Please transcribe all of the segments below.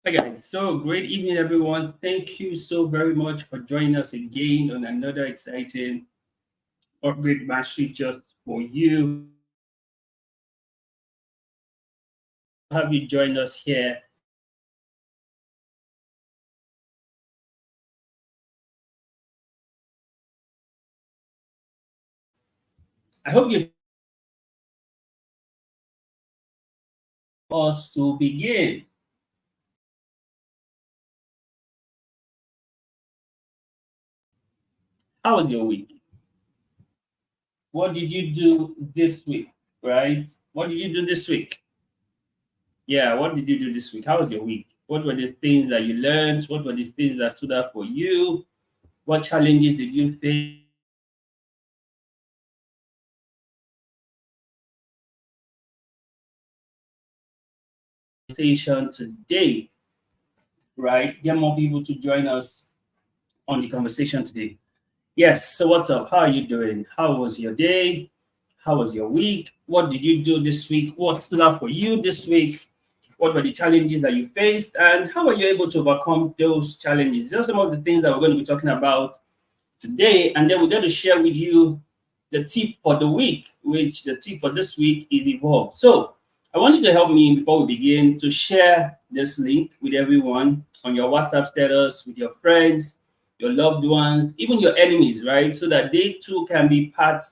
Hi guys, so great evening everyone. Thank you so very much for joining us again on another exciting upgrade mastery just for you. Have you join us here? I hope you us to begin. How was your week? What did you do this week? Right? What did you do this week? Yeah, what did you do this week? How was your week? What were the things that you learned? What were the things that stood out for you? What challenges did you face? Today, right? Get more people to join us on the conversation today. Yes, so what's up? How are you doing? How was your day? How was your week? What did you do this week? What stood out for you this week? What were the challenges that you faced? And how were you able to overcome those challenges? These are some of the things that we're going to be talking about today. And then we're going to share with you the tip for the week, which the tip for this week is evolve. So I want you to help me before we begin to share this link with everyone on your WhatsApp status, with your friends, your loved ones, even your enemies, right? So that they too can be part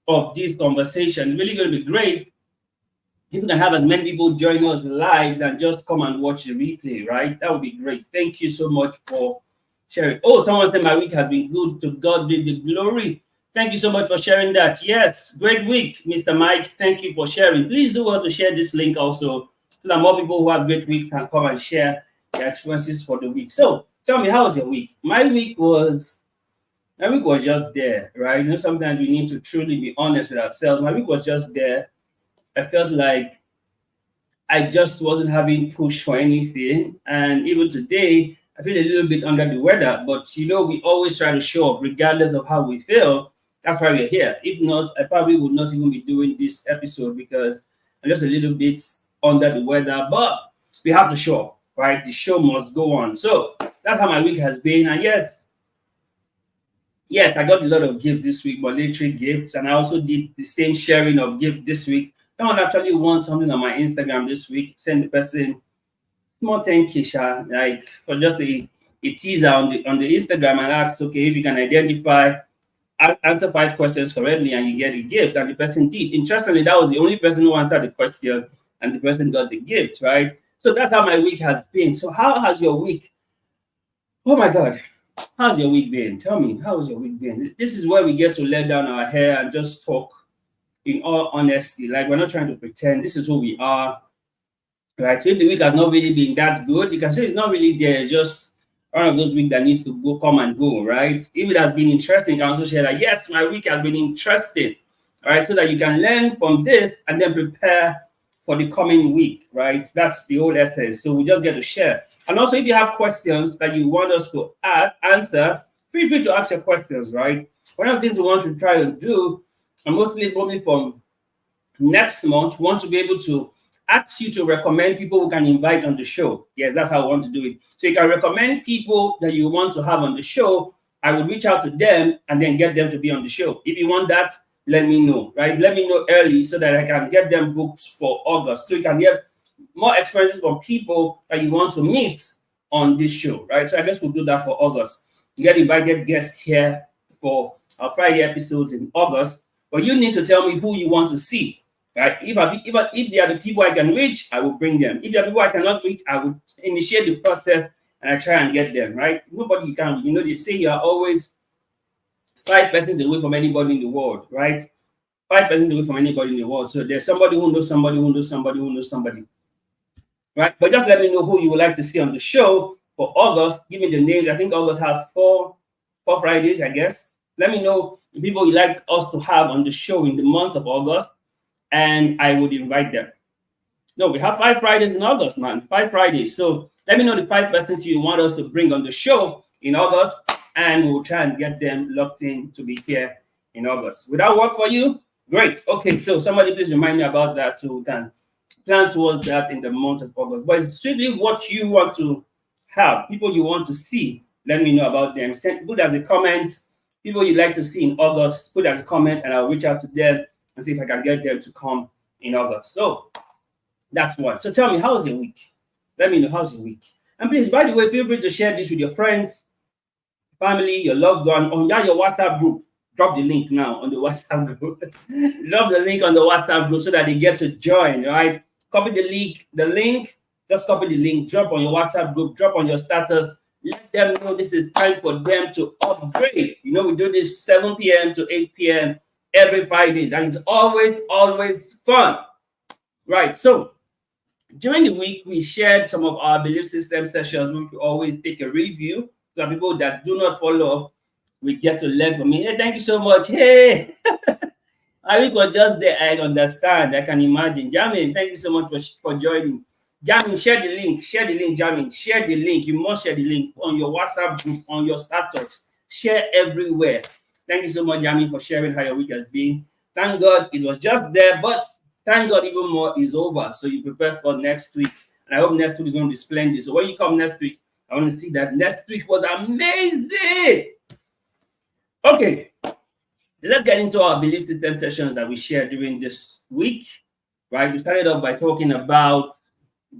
of this conversation. It's really going to be great if we can have as many people join us live than just come and watch the replay, right? That would be great. Thank you so much for sharing. Oh, someone said my week has been good. To God be the glory. Thank you so much for sharing that. Yes, great week, Mr. Mike. Thank you for sharing. Please do well to share this link also so that more people who have great weeks can come and share their experiences for the week. So tell me, how was your week? My week was just there, right? You know, sometimes we need to truly be honest with ourselves. My week was just there. I felt like I just wasn't having push for anything. And even today, I feel a little bit under the weather. But you know, we always try to show up regardless of how we feel. That's why we're here. If not, I probably would not even be doing this episode because I'm just a little bit under the weather. But we have to show up, right? The show must go on. So that's how my week has been. And yes, I got a lot of gifts this week, monetary gifts, and I also did the same sharing of gift this week. Someone actually wants something on my Instagram this week. Send the person small thank you, Sha, like for just a teaser on the Instagram and ask, okay, if you can identify, answer 5 questions correctly, and you get a gift. And the person did. Interestingly, that was the only person who answered the question, and the person got the gift, right? So that's how my week has been. So how has your week? Oh my God, how's your week been? Tell me, how's your week been? This is where we get to let down our hair and just talk in all honesty. Like we're not trying to pretend. This is who we are, right? So if the week has not really been that good, you can say it's not really there. It's just one of those weeks that needs to go, come and go, right? If it has been interesting, you can also share that, yes, my week has been interesting, all right? So that you can learn from this and then prepare for the coming week, right? That's the whole essence. So we just get to share. And also, if you have questions that you want us to answer, feel free to ask your questions, right? One of the things we want to try to do, and mostly probably from next month, we want to be able to ask you to recommend people who can invite on the show. Yes, that's how I want to do it. So you can recommend people that you want to have on the show. I will reach out to them and then get them to be on the show. If you want that, let me know, right? Let me know early so that I can get them booked for August. So you can get more experiences from people that you want to meet on this show, right? So I guess we'll do that for August. Get invited guests here for our Friday episodes in August. But you need to tell me who you want to see, right? If they are the people I can reach, I will bring them. If they are people I cannot reach, I will initiate the process and I try and get them, right? Nobody can, you know, they say you are always 5 persons away from anybody in the world, right? 5 persons away from anybody in the world. So there's somebody who knows somebody who knows somebody who knows somebody, right? But just let me know who you would like to see on the show for August. Give me the names. I think August has four Fridays, I guess. Let me know the people you like us to have on the show in the month of August, and I would invite them. No, we have 5 Fridays in August, man. 5 Fridays. So let me know the 5 persons you want us to bring on the show in August, and we'll try and get them locked in to be here in August. Would that work for you? Great. Okay, so somebody please remind me about that so we can plan towards that in the month of August. But it's strictly what you want to have, people you want to see. Let me know about them. Put as the comments, people you like to see in August, put as a comment, and I'll reach out to them and see if I can get them to come in August. So that's one. So tell me, how's your week? Let me know how's your week. And please, by the way, feel free to share this with your friends, family, your loved one, on your WhatsApp group. Drop the link now on the WhatsApp group. Drop the link on the WhatsApp group so that they get to join, right? Copy the link, just copy the link, drop on your WhatsApp group, drop on your status. Let them know this is time for them to upgrade. You know, we do this 7 p.m. to 8 p.m. every Fridays, and it's always fun. Right, so during the week, we shared some of our belief system sessions, which we always take a review. So people that do not follow, we get to learn from me. Hey, thank you so much. Hey, I think was just there. I understand. I can imagine. Jamin, thank you so much for joining. Jamin, share the link. Share the link, Jamin. Share the link. You must share the link on your WhatsApp group, on your status. Share everywhere. Thank you so much, Jamin, for sharing how your week has been. Thank God it was just there, but thank God even more is over. So you prepare for next week. And I hope next week is going to be splendid. So when you come next week, I want to see that next week was amazing. Okay, let's get into our belief system sessions that we shared during this week. Right, we started off by talking about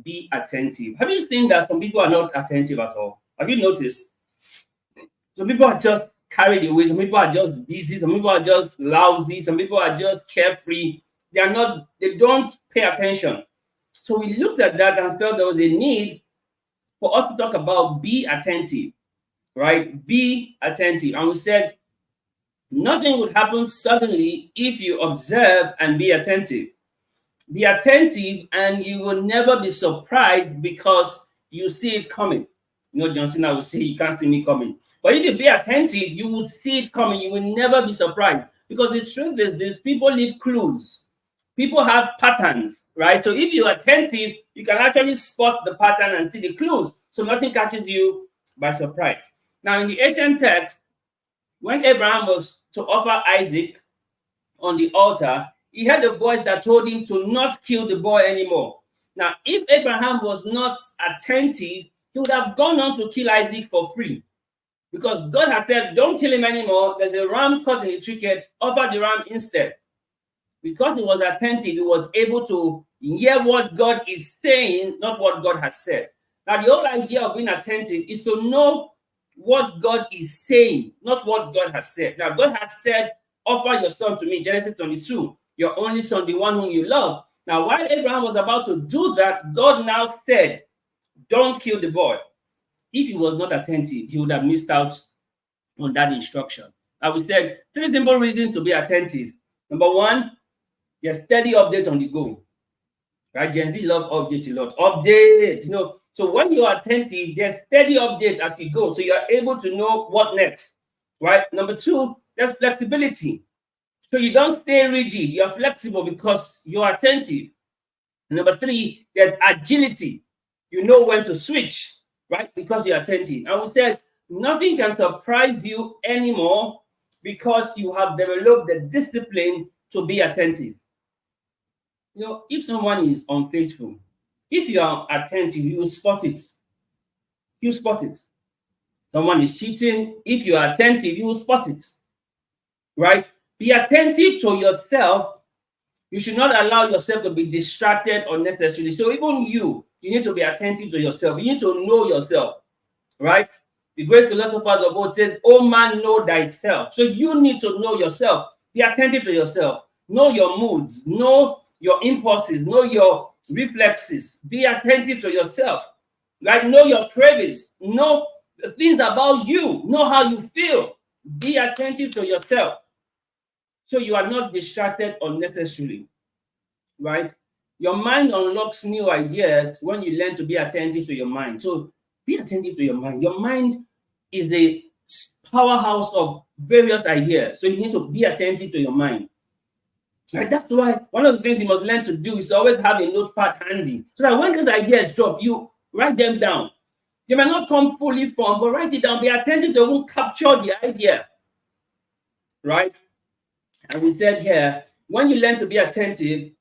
be attentive. Have you seen that some people are not attentive at all? Have you noticed? Some people are just carried away. Some people are just busy. Some people are just lousy. Some people are just carefree. They don't pay attention. So we looked at that and felt there was a need for us to talk about be attentive, right? Be attentive. And we said nothing would happen suddenly if you observe and be attentive. Be attentive and you will never be surprised because you see it coming. You know, John Cena will say, you can't see me coming. But if you be attentive, you would see it coming. You will never be surprised. Because the truth is this, people leave clues. People have patterns, right? So if you're attentive, you can actually spot the pattern and see the clues. So nothing catches you by surprise. Now, in the ancient text, when Abraham was to offer Isaac on the altar, he heard a voice that told him to not kill the boy anymore. Now, if Abraham was not attentive, he would have gone on to kill Isaac for free. Because God had said, don't kill him anymore. There's a ram caught in the thicket. Offer the ram instead. Because he was attentive, he was able to hear what God is saying, not what God has said. Now, the whole idea of being attentive is to know what God is saying, not what God has said. Now, God has said, offer your son to me, Genesis 22, your only son, the one whom you love. Now, while Abraham was about to do that, God now said, don't kill the boy. If he was not attentive, he would have missed out on that instruction. I would say 3 simple reasons to be attentive. Number 1, there's steady update on the go. Right? Gen Z love updates a lot. Updates, you know. So when you are attentive, there's steady update as we go. So you are able to know what next. Right? Number 2, there's flexibility. So you don't stay rigid. You're flexible because you're attentive. And number 3, there's agility. You know when to switch, right? Because you're attentive. I would say nothing can surprise you anymore because you have developed the discipline to be attentive. You know, if someone is unfaithful, if you are attentive, you will spot it. You spot it. Someone is cheating. If you are attentive, you will spot it. Right? Be attentive to yourself. You should not allow yourself to be distracted unnecessarily. So even you need to be attentive to yourself. You need to know yourself. Right? The great philosophers of old says, oh man, know thyself. So you need to know yourself. Be attentive to yourself. Know your moods. Know your impulses. Know your reflexes. Be attentive to yourself. Like, know your cravings. Know the things about you. Know how you feel. Be attentive to yourself. So you are not distracted unnecessarily. Right? Your mind unlocks new ideas when you learn to be attentive to your mind. So be attentive to your mind. Your mind is the powerhouse of various ideas. So you need to be attentive to your mind. Right? That's why one of the things you must learn to do is always have a notepad handy. So that when those ideas drop, you write them down. They may not come fully formed, but write it down. Be attentive to who capture the idea. Right? And we said here, when you learn to be attentive,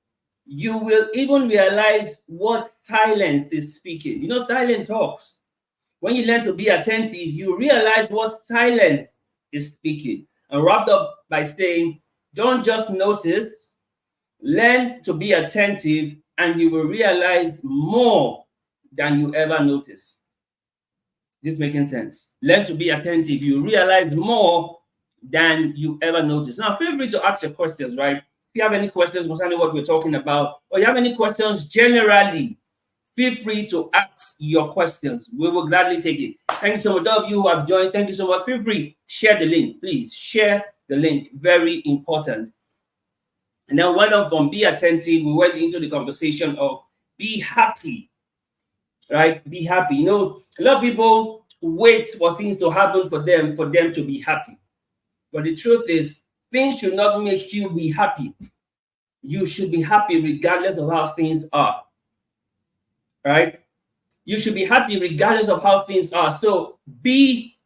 you will even realize what silence is speaking. You know, silent talks. When you learn to be attentive, you realize what silence is speaking. And wrapped up by saying, don't just notice, learn to be attentive, and you will realize more than you ever noticed. This making sense? Learn to be attentive. You realize more than you ever noticed. Now, feel free to ask your questions, right? If you have any questions concerning what we're talking about, or you have any questions generally, feel free to ask your questions. We will gladly take it. Thank you so much. All of you who have joined, thank you so much. Feel free, share the link. Please share the link. Very important. And then went on from be attentive, we went into the conversation of be happy, right? Be happy. You know, a lot of people wait for things to happen for them to be happy. But the truth is, things should not make you be happy. You should be happy regardless of how things are, right? You should be happy regardless of how things are. So be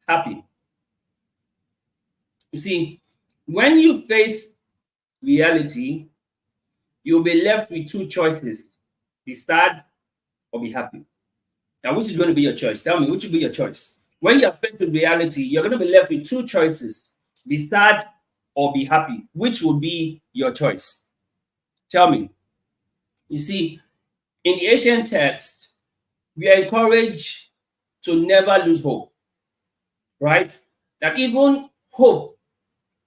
happy. You see, when you face reality, you'll be left with two choices: be sad or be happy. Now, which is going to be your choice? Tell me, which will be your choice? When you're faced with reality, you're going to be left with two choices: be sad or be happy. Which will be your choice? Tell me. You see, in the ancient text, we are encouraged to never lose hope, right? That even hope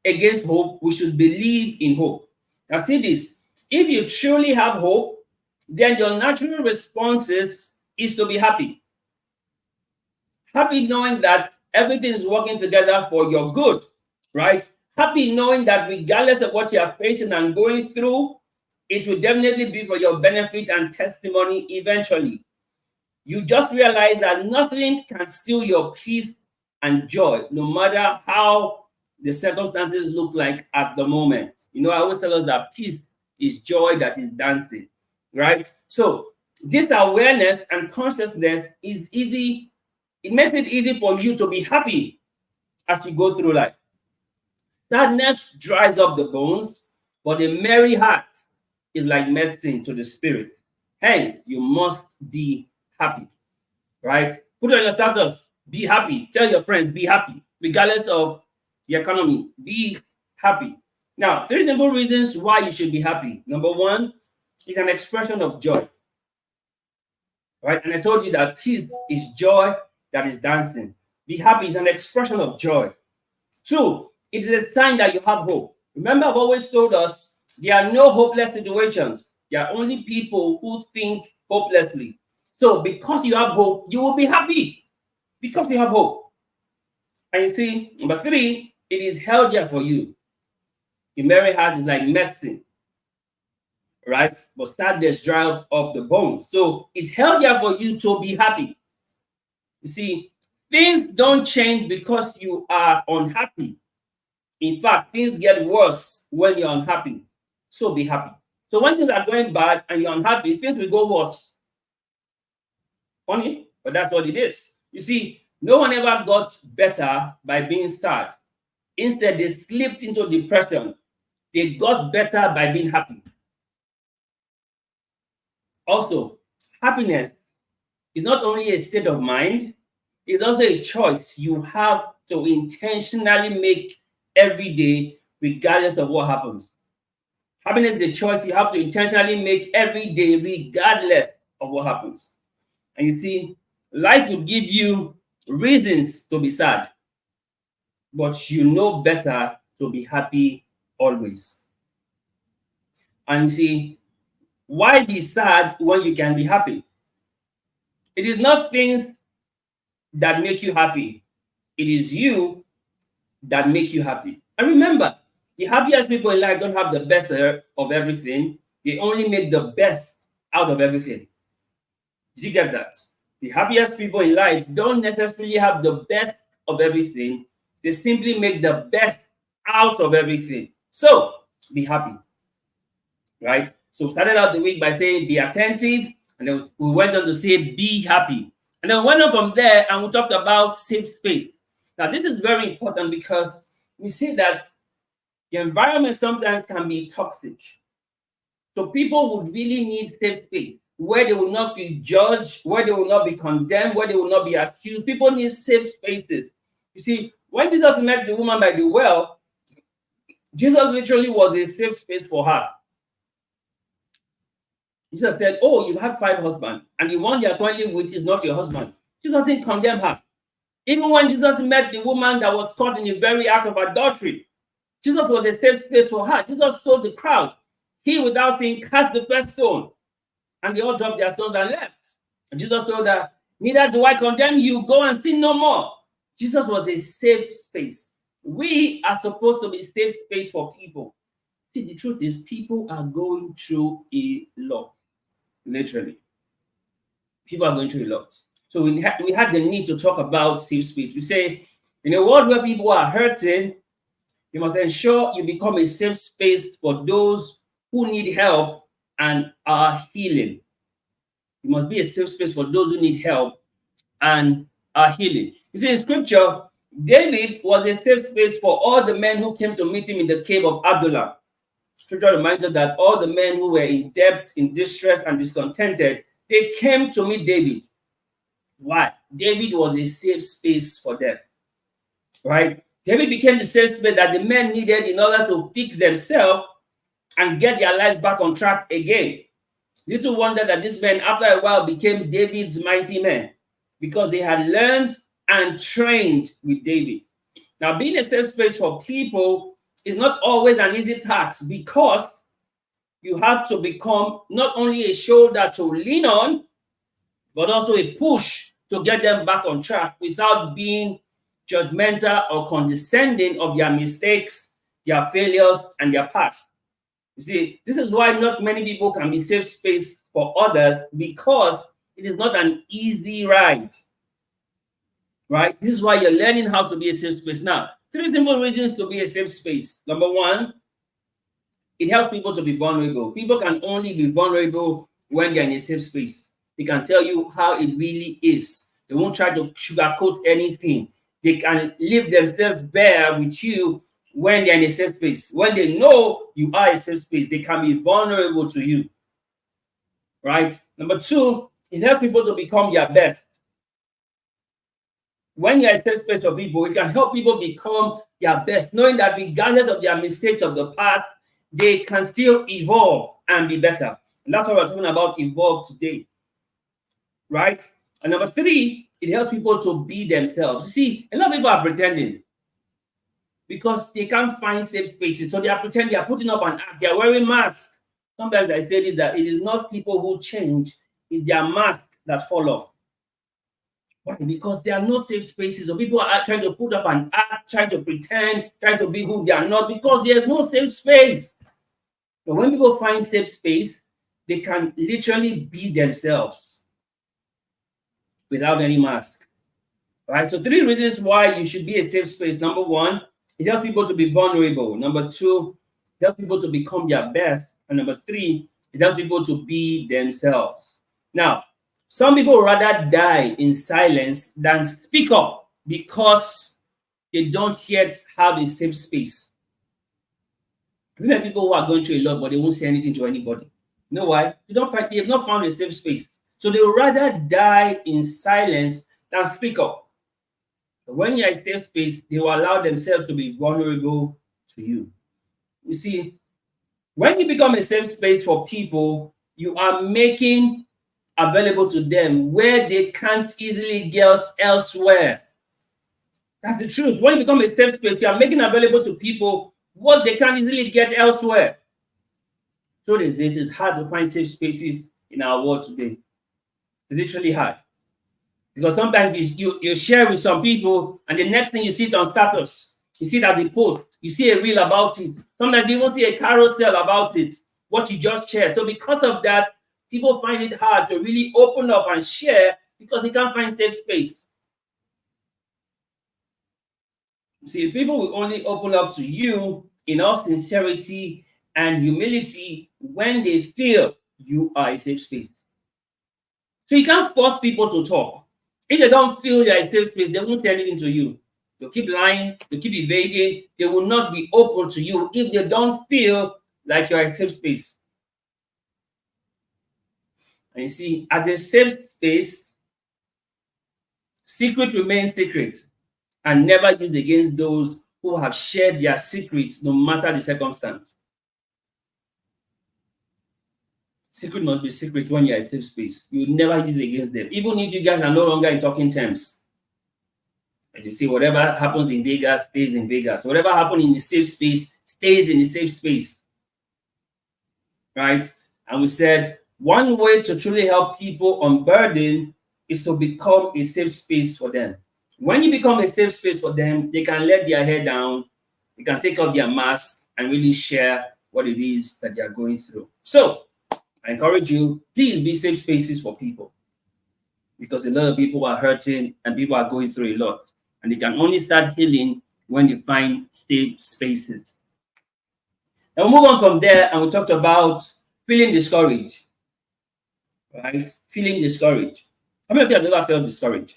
against hope, we should believe in hope. Now, see this: if you truly have hope, then your natural response is to be happy. Happy knowing that everything is working together for your good, right? Happy knowing that regardless of what you are facing and going through, it will definitely be for your benefit and testimony eventually. You just realize that nothing can steal your peace and joy, no matter how the circumstances look like at the moment. You know, I always tell us that peace is joy that is dancing, right? So this awareness and consciousness is easy. It makes it easy for you to be happy as you go through life. Sadness dries up the bones, but a merry heart is like medicine to the spirit. Hence, you must be happy, right? Put on your status, be happy. Tell your friends, be happy, regardless of the economy. Be happy. Now, three simple reasons why you should be happy. Number one, it's an expression of joy, right? And I told you that peace is joy that is dancing. Be happy is an expression of joy. Two, it is a sign that you have hope. Remember, I've always told us there are no hopeless situations. There are only people who think hopelessly. So because you have hope, you will be happy because you have hope. And you see, number three, it is healthier for you. A merry heart is like medicine, right? But sadness dries up the bones. So it's healthier for you to be happy. You see, things don't change because you are unhappy. In fact, things get worse when you're unhappy. So be happy. So when things are going bad and you're unhappy, things will go worse. Funny, but that's what it is. You see, no one ever got better by being sad. Instead, they slipped into depression. They got better by being happy. Also, happiness is not only a state of mind, it's also a choice you have to intentionally make every day, regardless of what happens. Happiness is a choice you have to intentionally make every day, regardless of what happens. And you see, life will give you reasons to be sad, but you know better to be happy always. And you see, why be sad when you can be happy? It is not things that make you happy. It is you that make you happy. And remember, the happiest people in life don't have the best of everything. They only make the best out of everything. Did you get that? The happiest people in life don't necessarily have the best of everything. They simply make the best out of everything. So be happy, right? So we started out the week by saying be attentive, and then we went on to say be happy. And then we went on from there and we talked about safe space. Now, this is very important because we see that the environment sometimes can be toxic. So people would really need safe space where they will not be judged, where they will not be condemned, where they will not be accused. People need safe spaces. You see, when Jesus met the woman by the well, Jesus literally was a safe space for her. Jesus said, "Oh, you've had 5 husbands, and the one you're currently with is not your husband." Jesus didn't condemn her. Even when Jesus met the woman that was caught in the very act of adultery, Jesus was a safe space for her. Jesus told the crowd, "He without sin cast the first stone." And they all dropped their stones and left. And Jesus told her, "Neither do I condemn you. Go and sin no more." Jesus was a safe space. We are supposed to be a safe space for people. See, the truth is, people are going through a lot. Literally. People are going through a lot. So we had the need to talk about safe space. We say, in a world where people are hurting, you must ensure you become a safe space for those who need help and are healing. You must be a safe space for those who need help and are healing. You see, in scripture, David was a safe space for all the men who came to meet him in the cave of Adullam. Scripture reminds us that all the men who were in debt, in distress, and discontented, they came to meet David. Why? David was a safe space for them. Right? David became the safe space that the men needed in order to fix themselves and get their lives back on track again. Little wonder that these men, after a while, became David's mighty men because they had learned and trained with David. Now, being a safe space for people is not always an easy task because you have to become not only a shoulder to lean on, but also a push to get them back on track without being judgmental or condescending of their mistakes, their failures, and their past. You see, this is why not many people can be safe space for others because it is not an easy ride. Right? This is why you're learning how to be a safe space. Now, 3 simple reasons to be a safe space. Number 1, it helps people to be vulnerable. People can only be vulnerable when they're in a safe space. They can tell you how it really is. They won't try to sugarcoat anything. They can leave themselves bare with you when they're in a safe space. When they know you are a safe space, they can be vulnerable to you. Right? Number 2, it helps people to become their best. When you're a safe space for people, it can help people become their best, knowing that regardless of their mistakes of the past, they can still evolve and be better. And that's what we're talking about, evolve today. Right? And number 3, it helps people to be themselves. You see, a lot of people are pretending because they can't find safe spaces. So they are pretending, they are putting up an act, they are wearing masks. Sometimes I say that it is not people who change, it's their mask that fall off. Why? Because there are no safe spaces. So people are trying to put up an act, trying to pretend, trying to be who they are not, because there's no safe space. But when people find safe space, they can literally be themselves without any mask. Right? So 3 reasons why you should be a safe space. Number 1, it helps people to be vulnerable. Number 2, it helps people to become their best. And number 3, it helps people to be themselves. Now, some people rather die in silence than speak up because they don't yet have a safe space. There are people who are going through a lot, but they won't say anything to anybody. You know why? They have not found a safe space. So they would rather die in silence than speak up. But when you're in a safe space, they will allow themselves to be vulnerable to you. You see, when you become a safe space for people, you are making available to them where they can't easily get elsewhere. That's the truth. When you become a safe space, you are making available to people what they can't easily get elsewhere. So this is hard to find safe spaces in our world today. It's literally hard. Because sometimes you share with some people, and the next thing you see it on status, you see it as a post, you see a reel about it. Sometimes you even see a carousel about it, what you just shared. So because of that, people find it hard to really open up and share because they can't find safe space. See, people will only open up to you in all sincerity and humility when they feel you are a safe space. So you can't force people to talk. If they don't feel you're a safe space, they won't say anything to you. They'll keep lying, they'll keep evading, they will not be open to you if they don't feel like you're a safe space. And you see, as a safe space, secret remains secret and never used against those who have shared their secrets, no matter the circumstance. Secret must be secret when you're in a safe space. You will never use it against them, even if you guys are no longer in talking terms. And you see, whatever happens in Vegas stays in Vegas. Whatever happens in the safe space stays in the safe space. Right? And we said one way to truly help people unburden is to become a safe space for them. When you become a safe space for them, they can let their hair down, they can take off their mask and really share what it is that they are going through. So I encourage you, please be safe spaces for people, because a lot of people are hurting and people are going through a lot. And they can only start healing when you find safe spaces. Now we'll move on from there, and we talked about feeling discouraged. Right? Feeling discouraged. How many of you have ever felt discouraged?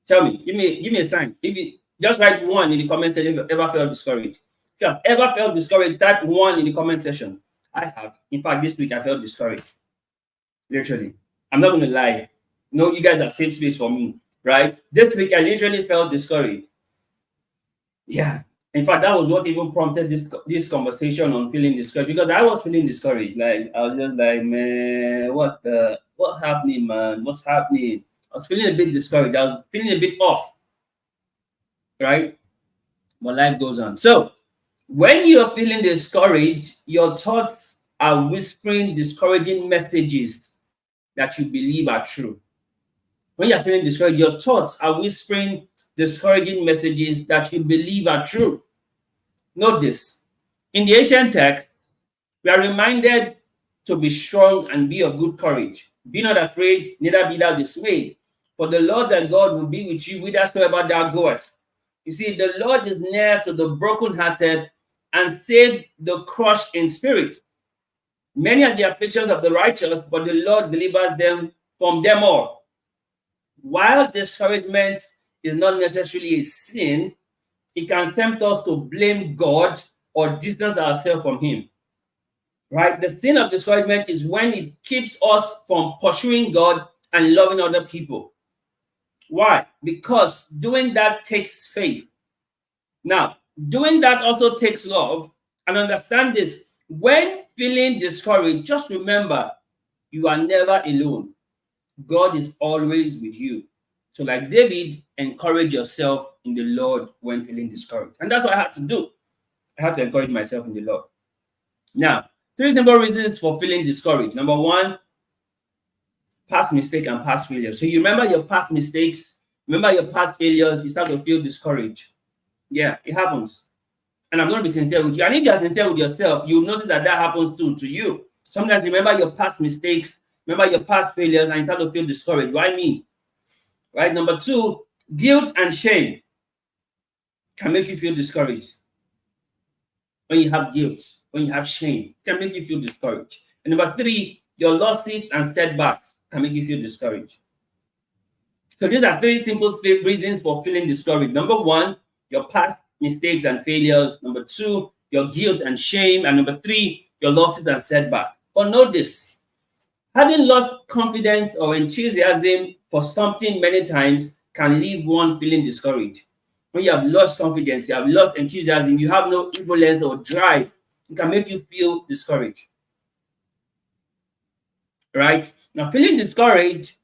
Tell me, give me a sign. If you just write one in the comment section if you ever felt discouraged. If you have ever felt discouraged, type one in the comment section. I have. In fact, this week I felt discouraged. Literally. I'm not gonna lie. No, you guys are safe space for me, right? This week I literally felt discouraged. Yeah. In fact, that was what even prompted this conversation on feeling discouraged, because I was feeling discouraged. Like I was just like, man, what's happening, man? What's happening? I was feeling a bit discouraged. I was feeling a bit off, right? But life goes on. So when you're feeling discouraged, your thoughts are whispering discouraging messages that you believe are true. When you're feeling discouraged, your thoughts are whispering discouraging messages that you believe are true. Note this. In the ancient text, we are reminded to be strong and be of good courage. Be not afraid, neither be thou dismayed. For the Lord thy God will be with you whithersoever thou goest. You see, the Lord is near to the brokenhearted and save the crushed in spirit. Many are the afflictions of the righteous, but the Lord delivers them from them all. While discouragement is not necessarily a sin, it can tempt us to blame God or distance ourselves from Him. Right? The sin of discouragement is when it keeps us from pursuing God and loving other people. Why? Because doing that takes faith. Now, doing that also takes love. And understand this: when feeling discouraged, just remember you are never alone. God is always with you. So, like David, encourage yourself in the Lord when feeling discouraged. And that's what I had to do. I had to encourage myself in the Lord. Now, 3 simple reasons for feeling discouraged. Number 1, past mistake and past failures. So you remember your past mistakes, remember your past failures, you start to feel discouraged. Yeah, it happens. And I'm going to be sincere with you. And if you're sincere with yourself, you'll notice that happens too to you. Sometimes remember your past mistakes, remember your past failures, and you start to feel discouraged. Why me? Right? Number 2, guilt and shame can make you feel discouraged. When you have guilt, when you have shame, it can make you feel discouraged. And number 3, your losses and setbacks can make you feel discouraged. So these are 3 simple reasons for feeling discouraged. Number 1, your past mistakes and failures. Number 2, your guilt and shame. And number 3, your losses and setbacks. But note this: having lost confidence or enthusiasm for something many times can leave one feeling discouraged. When you have lost confidence, you have lost enthusiasm, you have no influence or drive, it can make you feel discouraged. Right? Now, feeling discouraged,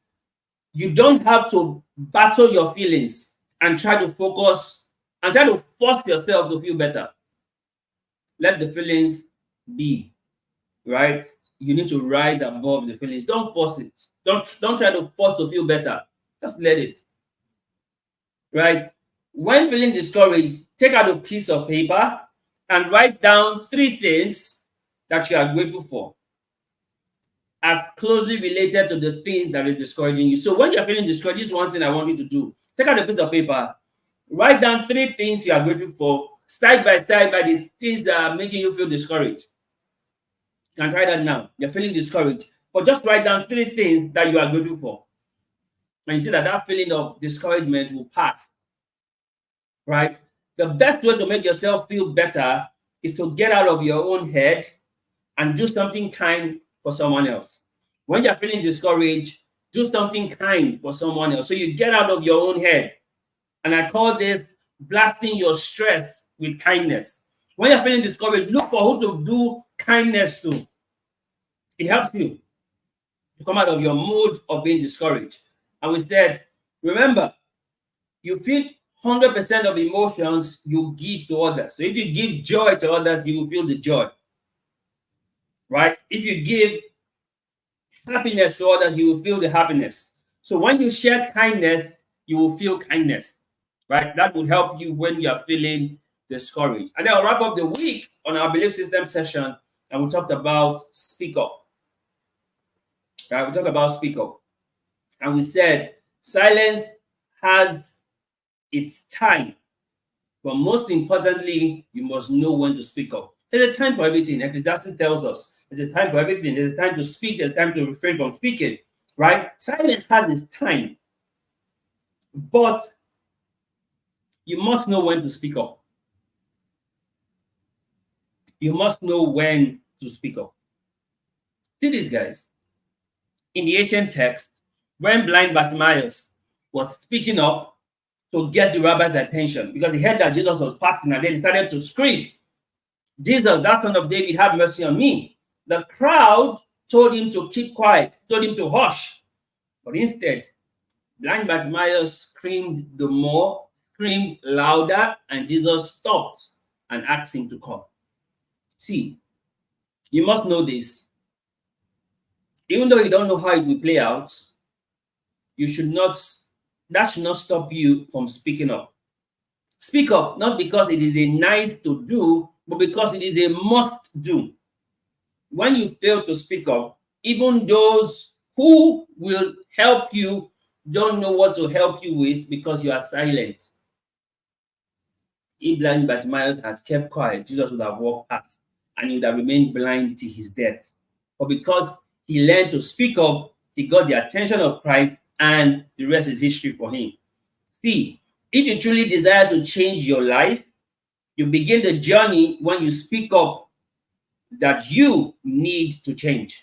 you don't have to battle your feelings and try to focus and try to force yourself to feel better. Let the feelings be. Right? You need to rise above the feelings. Don't force it. Don't try to force to feel better. Just let it. Right? When feeling discouraged, take out a piece of paper and write down 3 things that you are grateful for, as closely related to the things that is discouraging you. So when you're feeling discouraged, this is one thing I want you to do. Take out a piece of paper, write down 3 things you are grateful for, side by the things that are making you feel discouraged. You can try that now. You're feeling discouraged, but just write down 3 things that you are grateful for. And you see that feeling of discouragement will pass. Right? The best way to make yourself feel better is to get out of your own head and do something kind for someone else. When you're feeling discouraged, do something kind for someone else. So you get out of your own head. And I call this blasting your stress with kindness. When you're feeling discouraged, look for who to do kindness to. It helps you to come out of your mood of being discouraged. And we said, remember, you feel 100% of emotions you give to others. So if you give joy to others, you will feel the joy. Right? If you give happiness to others, you will feel the happiness. So when you share kindness, you will feel kindness. Right? That would help you when you are feeling discouraged. And then I'll wrap up the week on our belief system session, and we talked about speak up. Right? We talked about speak up. And we said silence has its time, but most importantly, you must know when to speak up. There's a time for everything. Ecclesiastes tells us there's a time for everything. There's a time to speak, there's a time to refrain from speaking, right? Silence has its time, but you must know when to speak up. You must know when to speak up. See this, guys. In the ancient text, when blind Bartimaeus was speaking up to get the rabbi's attention, because he heard that Jesus was passing, and then he started to scream, Jesus, thou son of David, have mercy on me. The crowd told him to keep quiet, told him to hush. But instead, blind Bartimaeus screamed the more, screamed louder, and Jesus stopped and asked him to come. See, you must know this. Even though you don't know how it will play out, that should not stop you from speaking up. Speak up, not because it is a nice to do, but because it is a must do. When you fail to speak up, even those who will help you don't know what to help you with because you are silent. If blind Bartimaeus had kept quiet, Jesus would have walked past and he would have remained blind till his death. But because he learned to speak up, he got the attention of Christ, and the rest is history for him. See, if you truly desire to change your life, you begin the journey when you speak up that you need to change.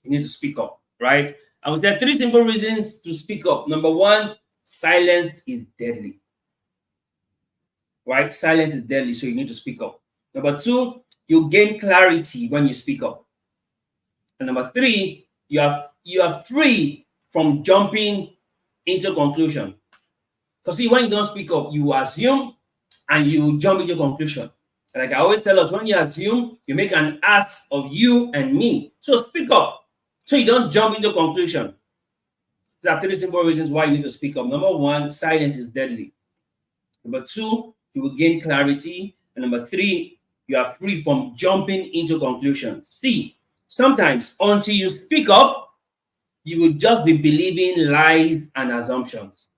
You need to speak up, right? And there are 3 simple reasons to speak up. Number 1, silence is deadly. Right? Silence is deadly, so you need to speak up. Number 2, you gain clarity when you speak up. And number 3, you are free from jumping into conclusion. Because see, when you don't speak up, you assume and you jump into conclusion. Like I always tell us, when you assume, you make an ass of you and me. So speak up, so you don't jump into conclusion. There are 3 simple reasons why you need to speak up. Number 1, silence is deadly. Number 2, you will gain clarity. And number 3, you are free from jumping into conclusions. See, sometimes until you speak up, you will just be believing lies and assumptions.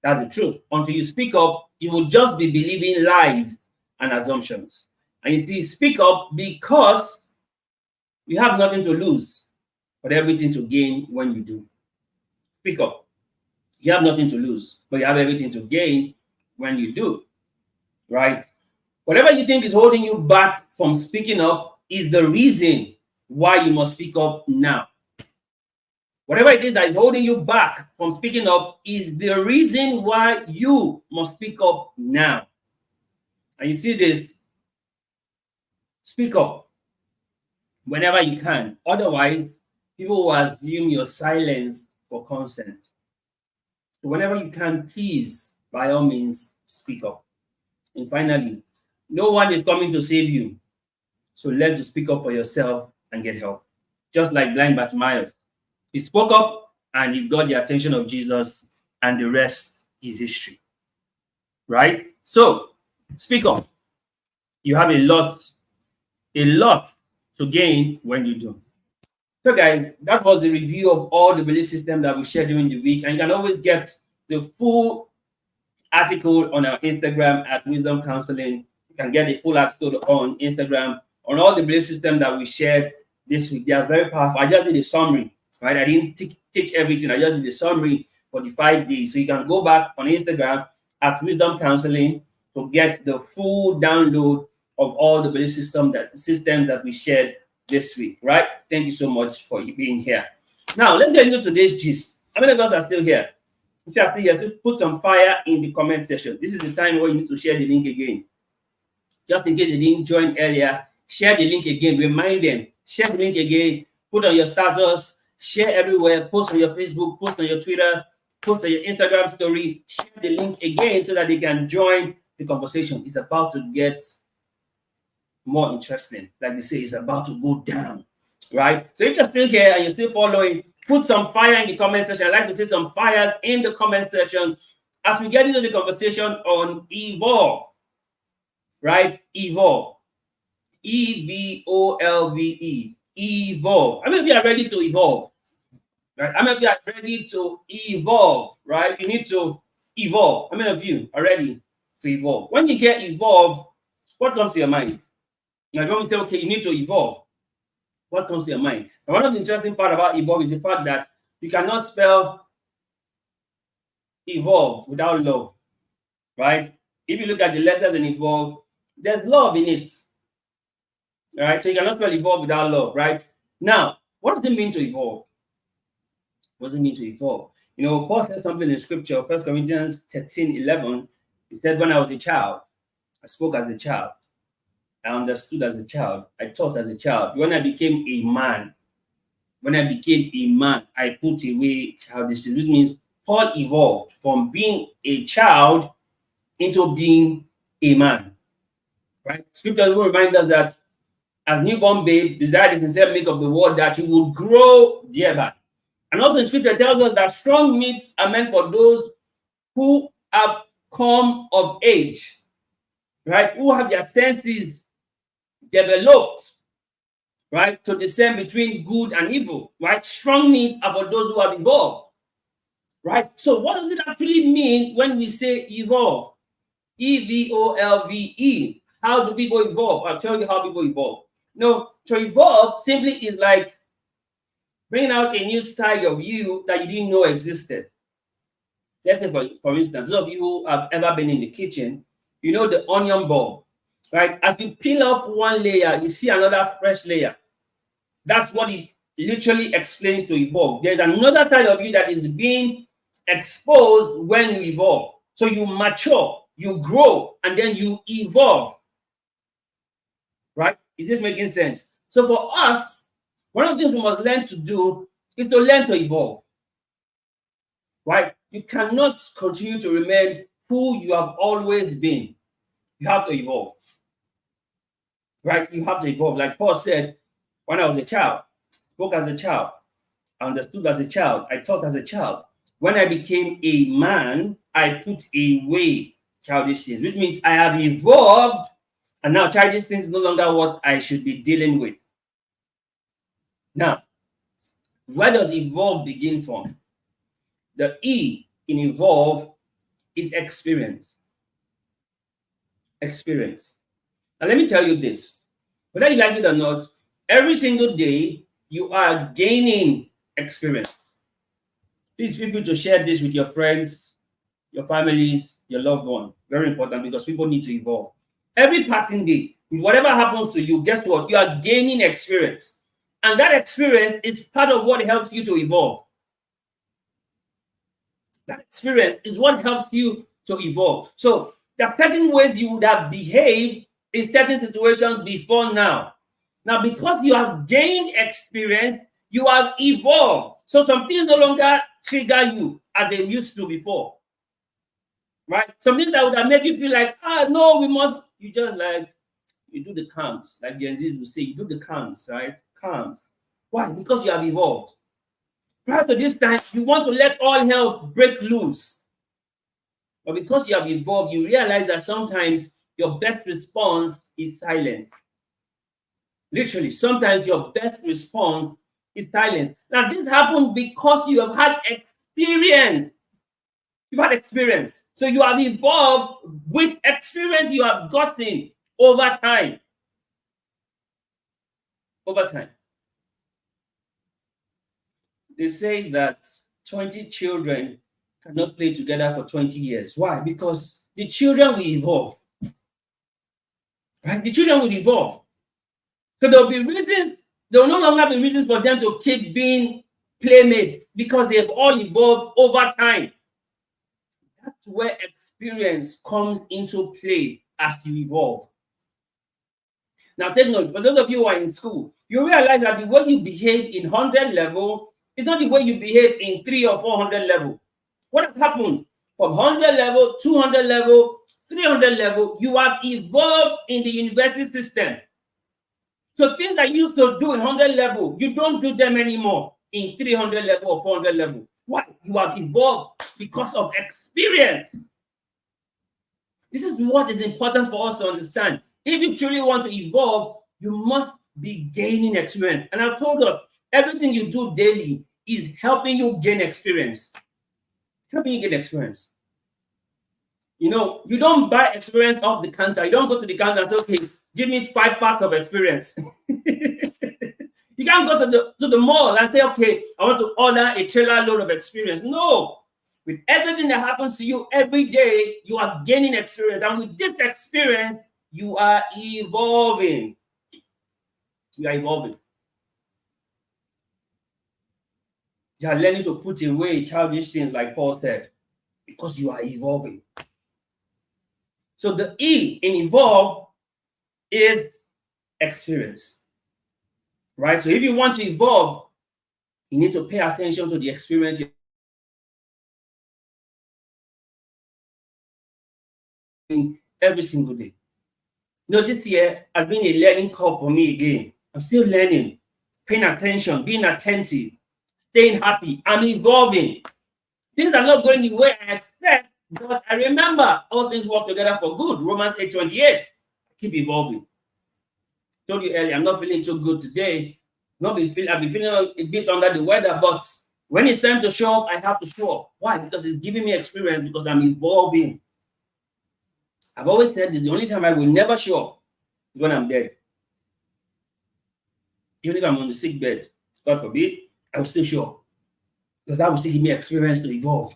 That's the truth. Until you speak up, you will just be believing lies and assumptions. And you see, speak up because you have nothing to lose, but everything to gain when you do. Speak up. You have nothing to lose, but you have everything to gain when you do. Right? Whatever you think is holding you back from speaking up is the reason why you must speak up now. Whatever it is that is holding you back from speaking up is the reason why you must speak up now. And you see this, speak up whenever you can. Otherwise, people will assume your silence for consent. So whenever you can, please, by all means, speak up. And finally, no one is coming to save you. So learn to speak up for yourself and get help. Just like blind Bartimaeus. He spoke up and he got the attention of Jesus, and the rest is history. Right? So, speak up. You have a lot to gain when you do. So, guys, that was the review of all the belief systems that we shared during the week. And you can always get the full article on our Instagram at Wisdom Counseling. You can get the full article on Instagram on all the belief systems that we shared this week. They are very powerful. I just did a summary. Right, I didn't teach everything. I just did a summary for the 5 days. So you can go back on Instagram at Wisdom Counseling to get the full download of all the belief systems that we shared this week. Right? Thank you so much for being here. Now, let's get into today's gist. How many of us are still here? If you are still here, so put some fire in the comment section. This is the time where you need to share the link again. Just in case they didn't join earlier, share the link again. Remind them. Share the link again. Put on your status. Share everywhere. Post on your Facebook. Post on your Twitter. Post on your Instagram story. Share the link again so that they can join the conversation. It's about to get more interesting. Like they say, it's about to go down. Right? So if you're still here and you're still following, put some fire in the comment section. I'd like to see some fires in the comment section as we get into the conversation on Evolve. Right? Evolve. E-V-O-L-V-E. Evolve. How many of you are ready to evolve? Right? How many of you are ready to evolve? Right? You need to evolve. How many of you are ready to evolve? When you hear evolve, what comes to your mind? Now, when we say, okay, you need to evolve, what comes to your mind? And one of the interesting part about evolve is the fact that you cannot spell evolve without love. Right? If you look at the letters in evolve, there's love in it. All right, so you cannot spell evolve without love, right? Now, what does it mean to evolve? What does it mean to evolve? You know, Paul said something in scripture, 1 Corinthians 13:11. He said, when I was a child, I spoke as a child. I understood as a child. I taught as a child. When I became a man, I put away childish things, which means Paul evolved from being a child into being a man. Right? Scripture will remind us that as newborn babe, desire the sincere milk of the word that you will grow thereby. And also in scripture tells us that strong meats are meant for those who have come of age, right? Who have their senses developed, right? To discern between good and evil, right? Strong meats are for those who have evolved, right? So what does it actually mean when we say evolve? E-V-O-L-V-E. How do people evolve? I'll tell you how people evolve. No, to evolve simply is like bringing out a new style of you that you didn't know existed. Let's say, for instance, those of you who have ever been in the kitchen, you know the onion bulb, right? As you peel off one layer, you see another fresh layer. That's what it literally explains to evolve. There's another side of you that is being exposed when you evolve. So you mature, you grow, and then you evolve. Right? Is this making sense? So for us, one of the things we must learn to do is to learn to evolve. Right? You cannot continue to remain who you have always been. You have to evolve. Right? You have to evolve. Like Paul said, when I was a child, spoke as a child, understood as a child, I taught as a child. When I became a man, I put away childish things, which means I have evolved. And now childish things is no longer what I should be dealing with. Now, where does evolve begin from? The E in evolve is experience. Experience. Now, let me tell you this. Whether you like it or not, every single day you are gaining experience. Please feel free to share this with your friends, your families, your loved one. Very important because people need to evolve. Every passing day, whatever happens to you, guess what? You are gaining experience. And that experience is part of what helps you to evolve. That experience is what helps you to evolve. So there are certain ways you would have behaved in certain situations before now. Now, because you have gained experience, you have evolved. So some things no longer trigger you as they used to before. Right? Something that would have made you feel like, no, we must. You just like, you do the counts, like Gen Z will say, you do the counts, right? Counts. Why? Because you have evolved. Prior to this time, you want to let all hell break loose. But because you have evolved, you realize that sometimes your best response is silence. Literally, sometimes your best response is silence. Now, this happened because you have had experience. You've had experience. So you have evolved with experience you have gotten over time. Over time. They say that 20 children cannot play together for 20 years. Why? Because the children will evolve. Right? The children will evolve. So there will be reasons, there will no longer be reasons for them to keep being playmates because they've all evolved over time. That's where experience comes into play as you evolve. Now, take note, for those of you who are in school, you realize that the way you behave in 100 level is not the way you behave in 300 or 400 level. What has happened? From 100 level, 200 level, 300 level, you have evolved in the university system. So things that you used to do in 100 level, you don't do them anymore in 300 level or 400 level. Why? You have evolved because of experience. This is what is important for us to understand. If you truly want to evolve, you must be gaining experience. And I've told us, everything you do daily is helping you gain experience. Helping you gain experience. You know, you don't buy experience off the counter. You don't go to the counter and say, okay, give me 5 parts of experience. You can't go to the mall and say, okay, I want to order a trailer load of experience. No. With everything that happens to you every day, you are gaining experience. And with this experience, you are evolving. You are evolving. You are learning to put away childish things, like Paul said, because you are evolving. So the E in evolve is experience. Right? So if you want to evolve, you need to pay attention to the experience every single day. You know, this year has been a learning curve for me again. I'm still learning, paying attention, being attentive, staying happy. I'm evolving. Things are not going the way I expect, but I remember all things work together for good. Romans 8:28. Keep evolving. I told you earlier, I'm not feeling too good today. I've been feeling a bit under the weather, but when it's time to show up, I have to show up. Why? Because it's giving me experience, because I'm evolving. I've always said this, the only time I will never show up is when I'm dead. Even if I'm on the sick bed, God forbid, I will still show up, because that will still give me experience to evolve.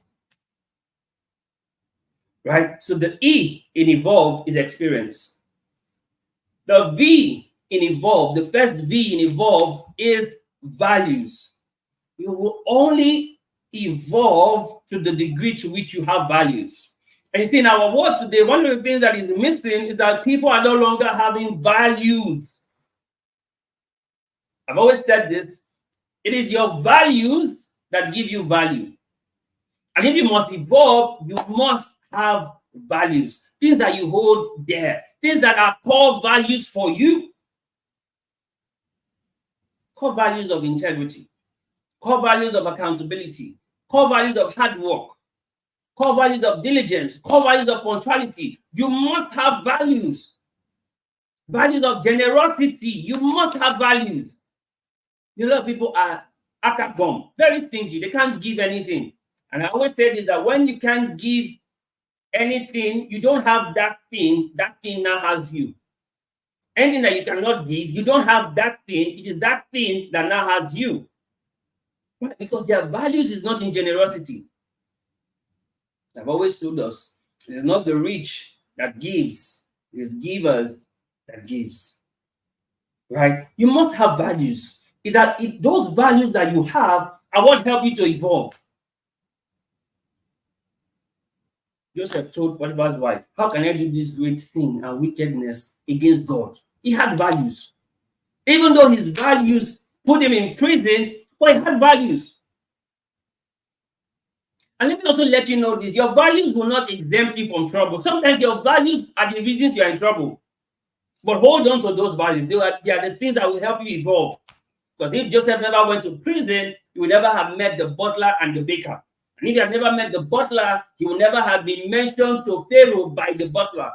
Right? So the E in evolve is experience. The V in evolve, the first V in evolve is values. You will only evolve to the degree to which you have values. And you see, in our world today, one of the things that is missing is that people are no longer having values. I've always said this. It is your values that give you value. And if you must evolve, you must have values. Things that you hold dear. Things that are core values for you. Core values of integrity. Core values of accountability. Core values of hard work. Core values of diligence. Core values of punctuality. You must have values. Values of generosity. You must have values. A lot of people are gum, very stingy. They can't give anything. And I always say this, that when you can't give anything, you don't have that thing now has you. Anything that you cannot give, you don't have that thing. It is that thing that now has you. Why? Because their values is not in generosity. I've always told us, it is not the rich that gives, it is givers that gives. Right? You must have values. Is that those values that you have are what help you to evolve. Joseph told Potiphar's wife, how can I do this great sin and wickedness against God? He had values. Even though his values put him in prison, but he had values. And let me also let you know this, your values will not exempt you from trouble. Sometimes your values are the reasons you are in trouble. But hold on to those values. They are the things that will help you evolve. Because if Joseph never went to prison, he would never have met the butler and the baker. And if he had never met the butler, he would never have been mentioned to Pharaoh by the butler.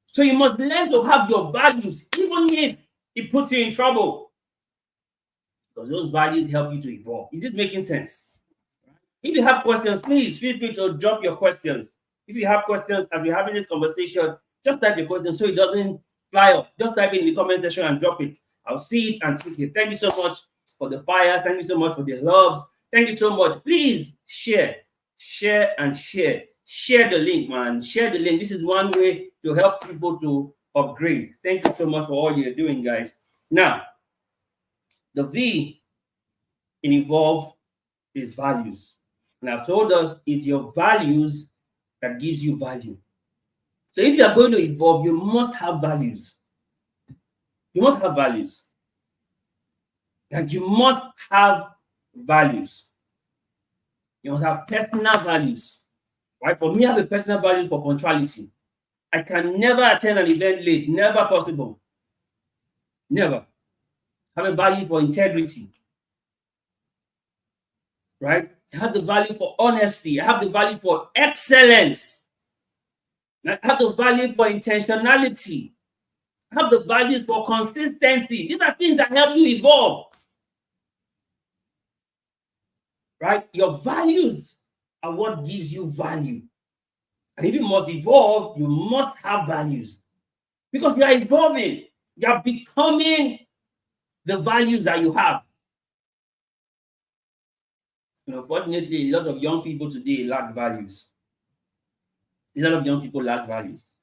So you must learn to have your values, even if it puts you in trouble. Because those values help you to evolve. Is this making sense? If you have questions, please feel free to drop your questions. If you have questions as we're having this conversation, just type your question so it doesn't fly off. Just type it in the comment section and drop it. I'll see it and take it. Thank you so much for the fire. Thank you so much for the love. Thank you so much. Please share, and share. Share the link, man. Share the link. This is one way to help people to upgrade. Thank you so much for all you're doing, guys. Now, the V in evolve is values. And I've told us it's your values that gives you value. So if you are going to evolve, you must have values. You must have values. Like you must have values. You must have personal values. Right? For me, I have a personal value for punctuality. I can never attend an event late. Never possible. Never. I have a value for integrity. Right? I have the value for honesty. I have the value for excellence. I have the value for intentionality. I have the values for consistency. These are things that help you evolve. Right? Your values are what gives you value. And if you must evolve, you must have values. Because you are evolving. You are becoming the values that you have. Unfortunately, a lot of young people today lack values. A lot of young people lack values.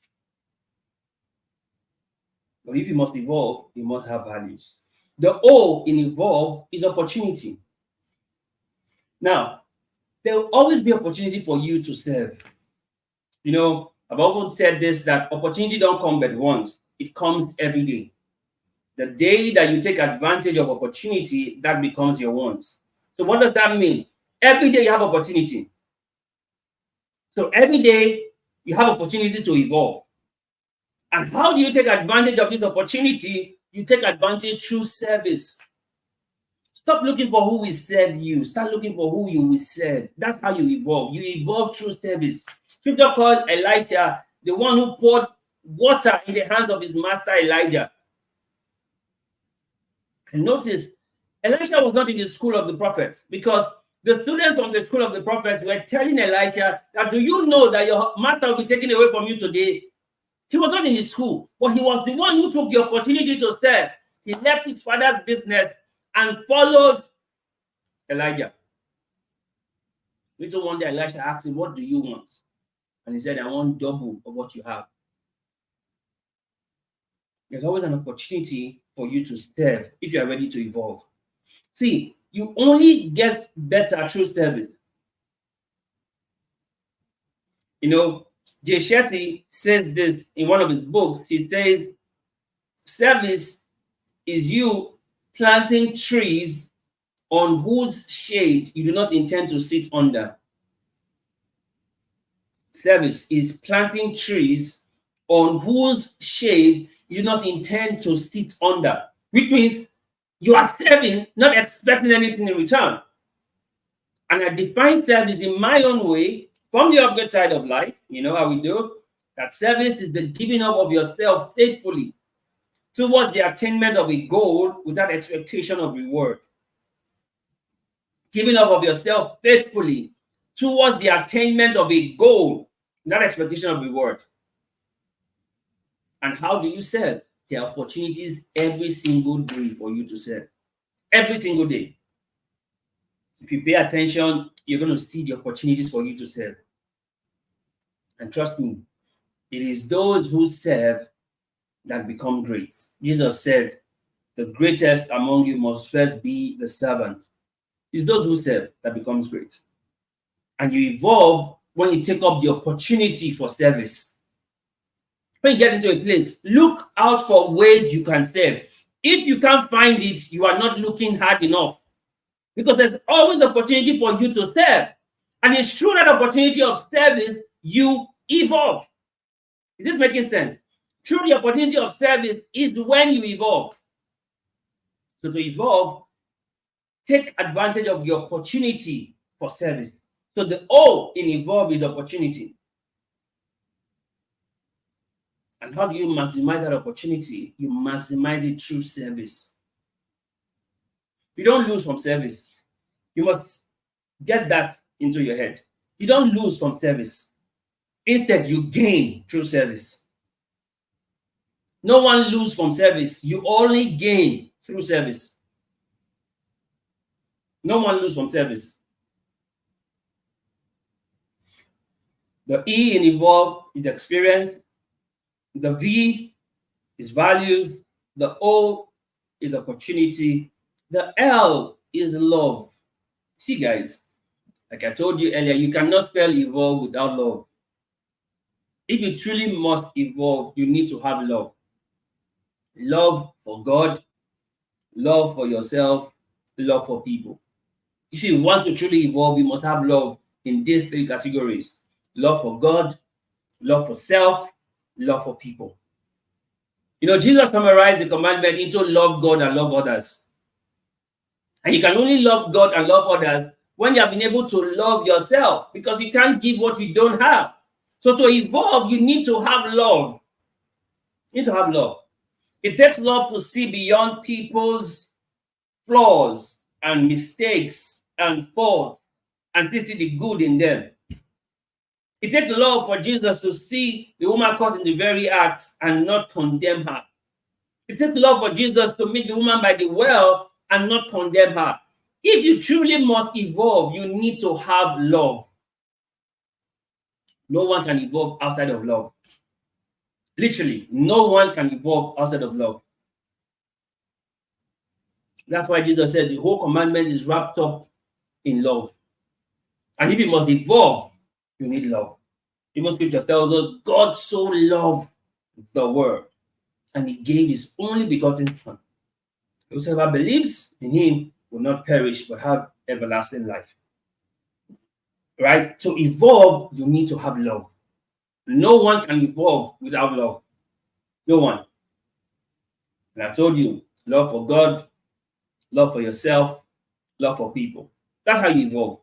But if you must evolve, you must have values. The O in evolve is opportunity. Now, there will always be opportunity for you to serve. I've often said this, that opportunity don't come but once. It comes every day. The day that you take advantage of opportunity, that becomes your wants. So what does that mean? Every day you have opportunity. So every day you have opportunity to evolve. And how do you take advantage of this opportunity? You take advantage through service. Stop looking for who will serve you. Start looking for who you will serve. That's how you evolve. You evolve through service. Scripture called Elisha the one who poured water in the hands of his master Elijah. And notice, Elisha was not in the school of the prophets, because the students of the school of the prophets were telling Elisha that, do you know that your master will be taken away from you today? He was not in his school, but he was the one who took the opportunity to serve. He left his father's business and followed Elijah. Little one day, Elisha asked him, what do you want? And he said, I want double of what you have. There's always an opportunity for you to serve if you are ready to evolve. See, you only get better through service. Jay Shetty says this in one of his books. He says, service is you planting trees on whose shade you do not intend to sit under. Service is planting trees on whose shade you do not intend to sit under, which means you are serving, not expecting anything in return. And I define service in my own way from the upgrade side of life. You know how we do that. Service is the giving up of yourself faithfully towards the attainment of a goal without expectation of reward. Giving up of yourself faithfully towards the attainment of a goal without expectation of reward. And how do you serve? There are opportunities every single day for you to serve. Every single day. If you pay attention, you're going to see the opportunities for you to serve. And trust me, it is those who serve that become great. Jesus said, the greatest among you must first be the servant. It's those who serve that becomes great. And you evolve when you take up the opportunity for service. When you get into a place, look out for ways you can serve. If you can't find it, you are not looking hard enough. Because there's always the opportunity for you to serve. And it's through that opportunity of service, you evolve. Is this making sense? Through the opportunity of service is when you evolve. So to evolve, take advantage of the opportunity for service. So the O in evolve is opportunity. And how do you maximize that opportunity? You maximize it through service. You don't lose from service. You must get that into your head. You don't lose from service. Instead, you gain through service. No one loses from service. You only gain through service. No one loses from service. The E in evolve is experience. The V is values. The O is opportunity. The L is love. See, guys, like I told you earlier, you cannot spell evolve without love. If you truly must evolve, you need to have love. Love for God, love for yourself, love for people. If you want to truly evolve, you must have love in these three categories: love for God, love for self, love for people. You know, Jesus summarized the commandment into love God and love others. And you can only love God and love others when you have been able to love yourself, because you can't give what you don't have. So to evolve, you need to have love. You need to have love. It takes love to see beyond people's flaws and mistakes and faults and to see the good in them. It takes love for Jesus to see the woman caught in the very act and not condemn her. It takes love for Jesus to meet the woman by the well and not condemn her. If you truly must evolve, you need to have love. No one can evolve outside of love. Literally, no one can evolve outside of love. That's why Jesus said the whole commandment is wrapped up in love. And if you must evolve, you need love. Even scripture tells us God so loved the world, and he gave his only begotten Son. Whosoever believes in him will not perish but have everlasting life. Right? To evolve, you need to have love. No one can evolve without love. No one. And I told you, love for God, love for yourself, love for people. That's how you evolve.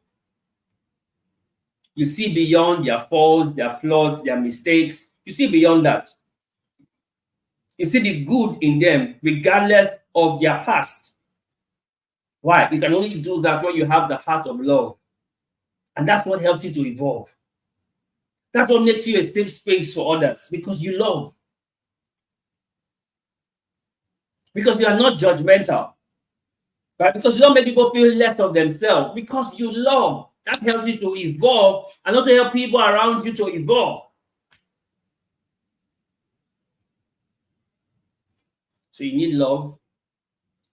You see beyond their faults, their flaws, their mistakes. You see beyond that. You see the good in them, regardless of their past. Why? You can only do that when you have the heart of love. And that's what helps you to evolve. That's what makes you a safe space for others, because you love. Because you are not judgmental. Right? Because you don't make people feel less of themselves. Because you love. That helps you to evolve and also help people around you to evolve. So you need love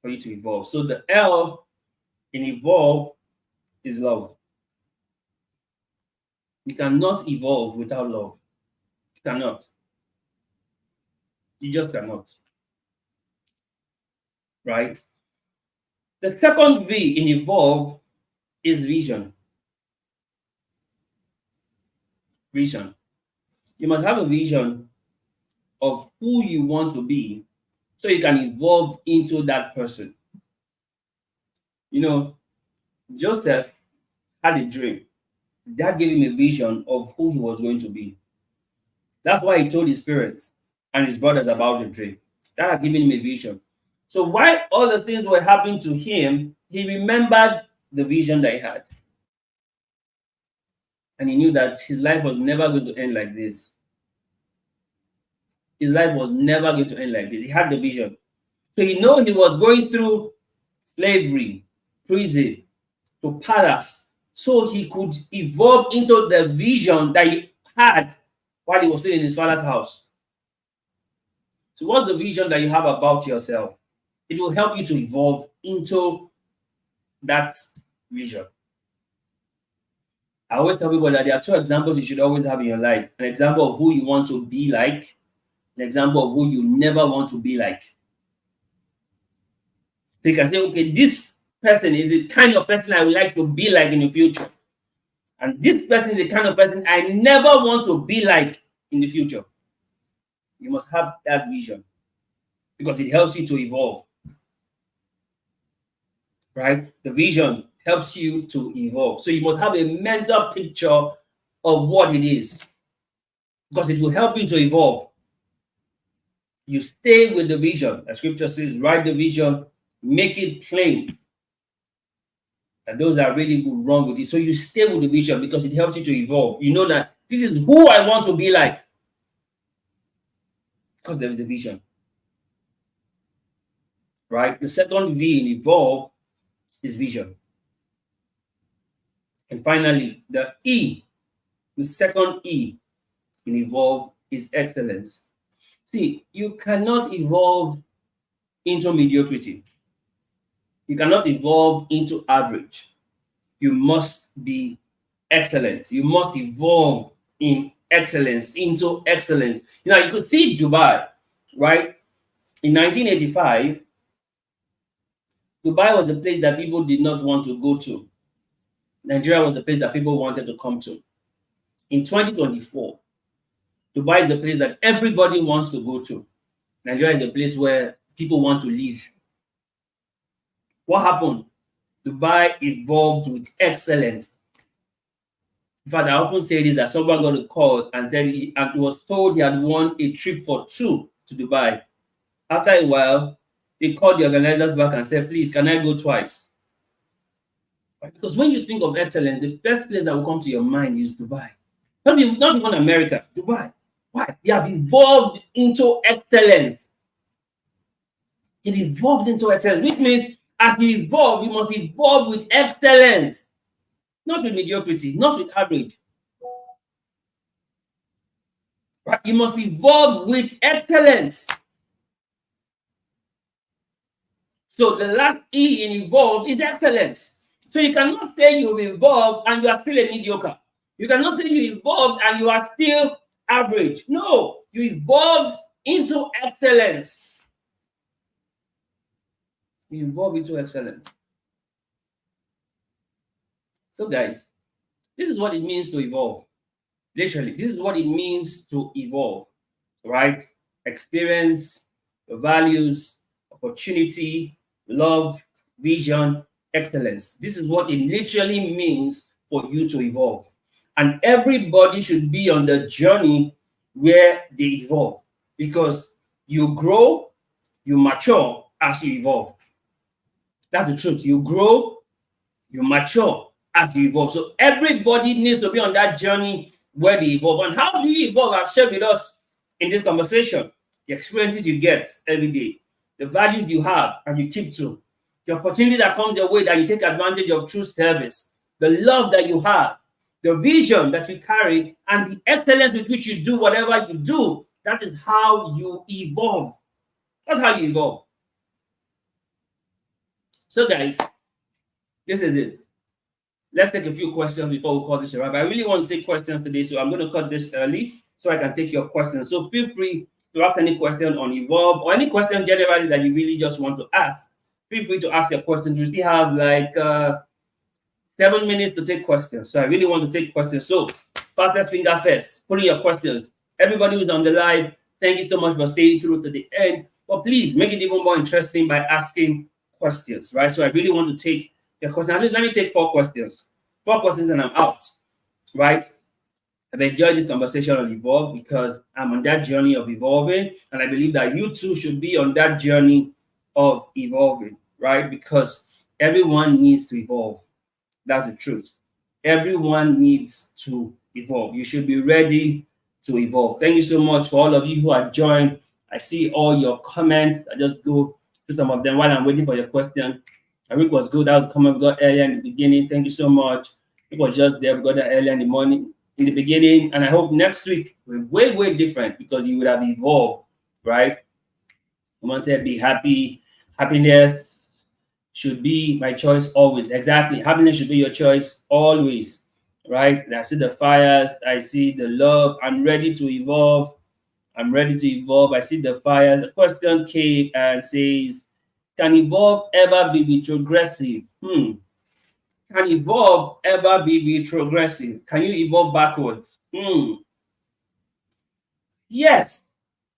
for you to evolve. So the L in evolve is love. You cannot evolve without love. You cannot. You just cannot. Right? The second V in evolve is vision. Vision. You must have a vision of who you want to be so you can evolve into that person. You know, Joseph had a dream. That gave him a vision of who he was going to be. That's why he told his parents and his brothers about the dream. That had given him a vision. So while all the things were happening to him, he remembered the vision that he had. And he knew that his life was never going to end like this. His life was never going to end like this. He had the vision. So he knew he was going through slavery, prison, to palace, so he could evolve into the vision that he had while he was still in his father's house. So what's the vision that you have about yourself? It will help you to evolve into that vision. I always tell people that there are two examples you should always have in your life. An example of who you want to be like, an example of who you never want to be like. So you can say, okay, this person is the kind of person I would like to be like in the future. And this person is the kind of person I never want to be like in the future. You must have that vision because it helps you to evolve. Right? The vision helps you to evolve. So you must have a mental picture of what it is because it will help you to evolve. You stay with the vision. As scripture says, write the vision, make it plain. And those that really go wrong with it. So you stay with the vision because it helps you to evolve. You know that this is who I want to be like. Because there is the vision. Right? The second V in evolve is vision. And finally, the E, the second E in evolve is excellence. See, you cannot evolve into mediocrity. You cannot evolve into average. you must be excellent. You must evolve in excellence, into excellence. You know, you could see Dubai, right? In 1985, Dubai was a place that people did not want to go to. Nigeria was the place that people wanted to come to. In 2024, Dubai is the place that everybody wants to go to. Nigeria is a place where people want to live. What happened? Dubai evolved with excellence. In fact, I often say this, that someone got a call and said and was told he had won a trip for two to Dubai. After a while, they called the organizers back and said, please, can I go twice? Because when you think of excellence, the first place that will come to your mind is Dubai. Not even America, Dubai. Why? They have evolved into excellence. It evolved into excellence, which means as you evolve, you must evolve with excellence, not with mediocrity, not with average. Right? You must evolve with excellence. So the last E in evolve is excellence. So you cannot say you've evolved and you are still a mediocre. You cannot say you evolved and you are still average. No, you evolved into excellence. You evolve into excellence. So guys, this is what it means to evolve. Literally, this is what it means to evolve, right? Experience, values, opportunity, love, vision, excellence. This is what it literally means for you to evolve. And everybody should be on the journey where they evolve, because you grow, you mature as you evolve. That's the truth. You grow, you mature as you evolve. So everybody needs to be on that journey where they evolve. And how do you evolve? I've shared with us in this conversation the experiences you get every day, the values you have and you keep to, the opportunity that comes your way that you take advantage of through service, the love that you have, the vision that you carry, and the excellence with which you do whatever you do. That is how you evolve. That's how you evolve. So guys, this is it. Let's take a few questions before we call this a wrap. I really want to take questions today, so I'm going to cut this early so I can take your questions. So feel free to ask any question on Evolve or any question generally that you really just want to ask. Feel free to ask your questions. We still have like 7 minutes to take questions. So I really want to take questions. So fastest finger first, put in your questions. Everybody who's on the live, thank you so much for staying through to the end. But please make it even more interesting by asking questions, right? So I really want to take your questions. At least let me take 4 questions. 4 questions and I'm out, right? I've enjoyed this conversation on Evolve because I'm on that journey of evolving. And I believe that you too should be on that journey of evolving, right? Because everyone needs to evolve. That's the truth. Everyone needs to evolve. You should be ready to evolve. Thank you so much for all of you who are joined. I see all your comments. I just go through some of them while I'm waiting for your question. I think it was good. That was a comment we got earlier in the beginning. Thank you so much. It was just there. We got that earlier in the morning, in the beginning. And I hope next week we're way, way different because you would have evolved, right? Someone said, be happy. Happiness should be my choice always. Exactly. Happiness should be your choice always, right? I see the fires. I see the love. I'm ready to evolve. I'm ready to evolve. I see the fires. The question came and says, can evolve ever be retrogressive? Can evolve ever be retrogressive? Can you evolve backwards? Yes.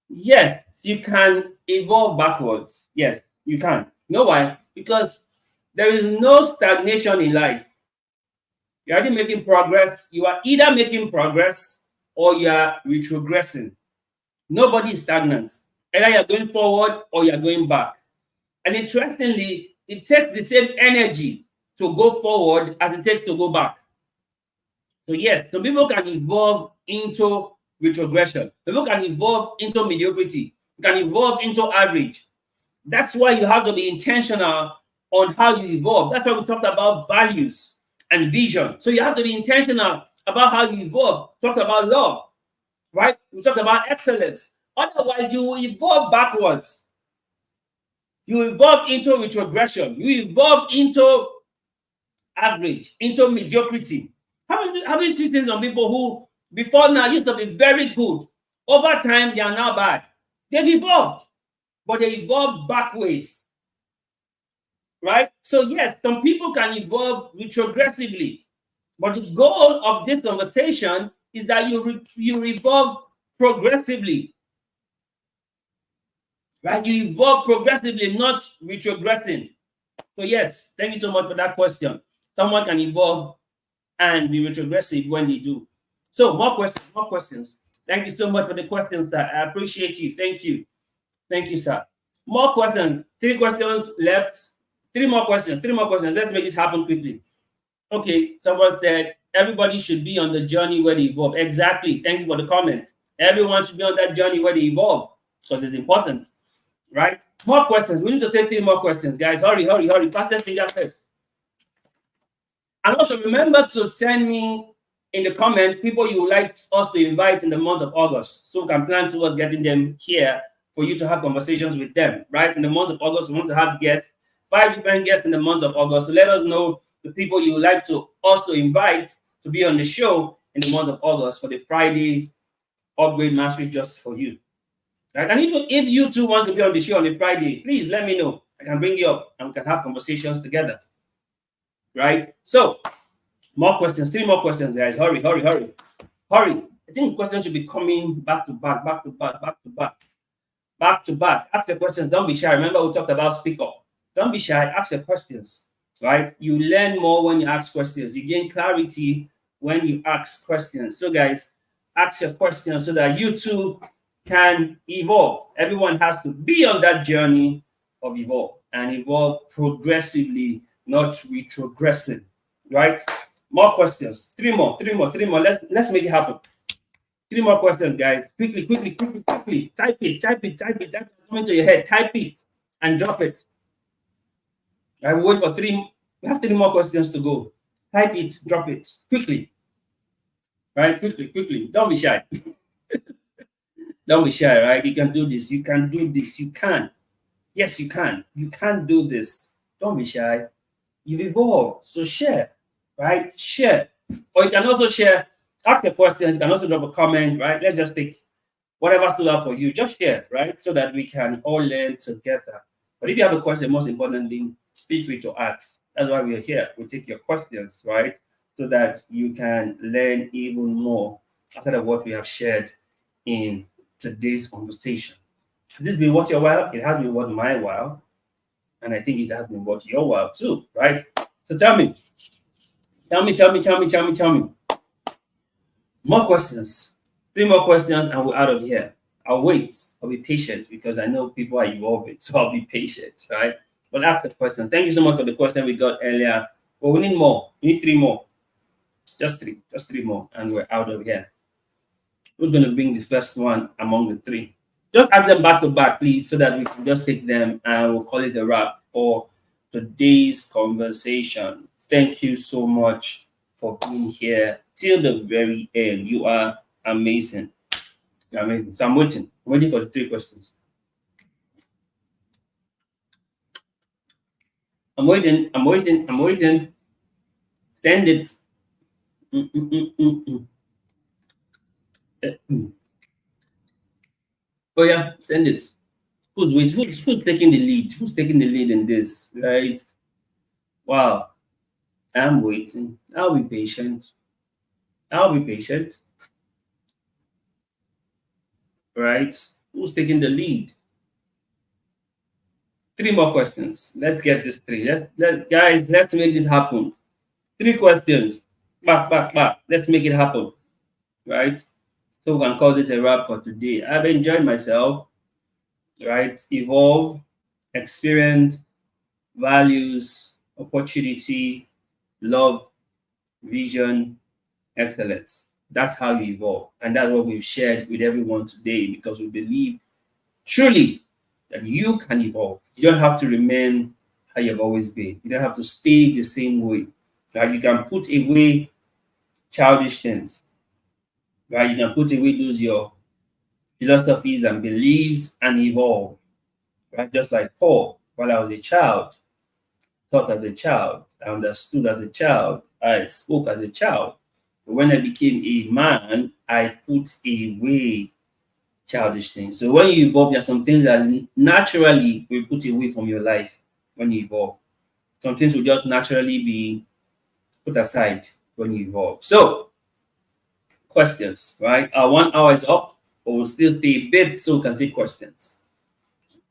Yes, you can evolve backwards. Yes, you can. You know why? Because there is no stagnation in life. You're already making progress. You are either making progress or you are retrogressing. Nobody is stagnant. Either you're going forward or you're going back. And interestingly, it takes the same energy to go forward as it takes to go back. So yes, some people can evolve into retrogression. People can evolve into mediocrity. You can evolve into average. That's why you have to be intentional on how you evolve. That's why we talked about values and vision. So you have to be intentional about how you evolve. Talked about love, right? We talked about excellence. Otherwise, you will evolve backwards. You evolve into retrogression. You evolve into average into mediocrity. Haven't you seen some people who before now used to be very good? Over time, they are now bad. They've evolved, but they evolved backwards, right? So yes, some people can evolve retrogressively, but the goal of this conversation is that you evolve progressively, right? You evolve progressively, not retrogressing. So yes, thank you so much for that question. Someone can evolve and be retrogressive when they do. So more questions, more questions. Thank you so much for the questions, sir. I appreciate you. Thank you, sir. More questions. 3 questions left. 3 more questions. 3 more questions. Let's make this happen quickly. Okay, someone said everybody should be on the journey where they evolve. Exactly. Thank you for the comments. Everyone should be on that journey where they evolve because it's important, right? More questions. We need to take 3 more questions, guys. Hurry, hurry, hurry. Fastest finger first. And also remember to send me in the comment people you would like us to invite in the month of August, so we can plan towards getting them here for you to have conversations with them, right? In the month of August, we want to have guests, 5 different guests in the month of August. So let us know the people you would like us to invite to be on the show in the month of August for the Fridays Upgrade Mastery just for you. Right? And even if you too want to be on the show on a Friday, please let me know. I can bring you up and we can have conversations together. Right? So, more questions, 3 more questions, guys. Hurry, hurry, hurry. Hurry. I think questions should be coming back to back, back to back, back to back, back to back. Ask the questions. Don't be shy. Remember, we talked about speak up. Don't be shy. Ask the questions. Right? You learn more when you ask questions. You gain clarity when you ask questions. So, guys, ask your questions so that you too can evolve. Everyone has to be on that journey of evolve and evolve progressively, not retrogressing, right? More questions. 3 more, 3 more, 3 more. Let's make it happen. 3 more questions, guys. Quickly, quickly, quickly, quickly. Type it, type it, type it, type it. Come into your head. Type it and drop it. I will wait for 3. We have 3 more questions to go. Type it, drop it quickly. Right? Quickly, quickly. Don't be shy. Don't be shy, right? You can do this. You can do this. You can. Yes, you can. You can do this. Don't be shy. You've evolved. So share, right? Share. Or you can also share, ask a question. You can also drop a comment, right? Let's just take whatever stood out for you. Just share, right? So that we can all learn together. But if you have a question, most importantly, feel free to ask. That's why we're here. We take your questions, right? So that you can learn even more outside of what we have shared in today's conversation. Has this been worth your while? It has been worth my while. And I think it has been worth your while too, right? So tell me. More questions. 3 more questions and we're out of here. I'll wait. I'll be patient because I know people are evolving. So I'll be patient, right? But ask the question. Thank you so much for the question we got earlier. But we need more. We need 3 more. Just 3. Just 3 more. And we're out of here. Who's going to bring the first one among the 3? Just add them back to back, please, so that we can just take them and we'll call it a wrap for today's conversation. Thank you so much for being here till the very end. You are amazing. You're amazing. So I'm waiting. I'm waiting for the 3 questions. I'm waiting. Stand it. Oh yeah, send it. Who's taking the lead? Who's taking the lead in this? Right? Wow. I'm waiting. I'll be patient. Right? Who's taking the lead? 3 more questions. Let's get this 3. Guys, let's make this happen. 3 questions. Back. Let's make it happen. Right? So we can call this a wrap for today. I've enjoyed myself. Right? Evolve, experience, values, opportunity, love, vision, excellence. That's how you evolve. And that's what we've shared with everyone today because we believe truly that you can evolve. You don't have to remain how you've always been. You don't have to stay the same way. Right? You can put away childish things. Right? You can put away those your philosophies and beliefs and evolve. Right? Just like Paul, while I was a child, thought as a child, I understood as a child, I spoke as a child. But when I became a man, I put away childish things. So when you evolve, there are some things that naturally will put away from your life when you evolve. Some things will just naturally be put aside when you evolve. So, questions, right? Our 1 hour is up, but we'll still stay a bit so we can take questions,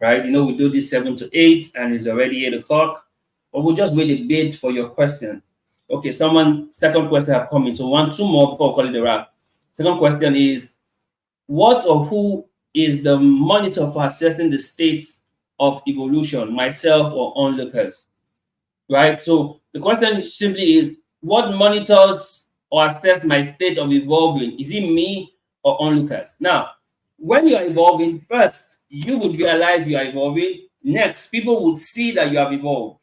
right? You know, we do this 7 to 8 and it's already 8 o'clock, but we'll just wait a bit for your question. Okay, second question have come in. So, two more before we call it a wrap. Second question is, what or who is the monitor for assessing the state of evolution, myself or onlookers? Right? So the question simply is, what monitors or assess my state of evolving? Is it me or onlookers? Now, when you are evolving, first, you would realize you are evolving. Next, people would see that you have evolved.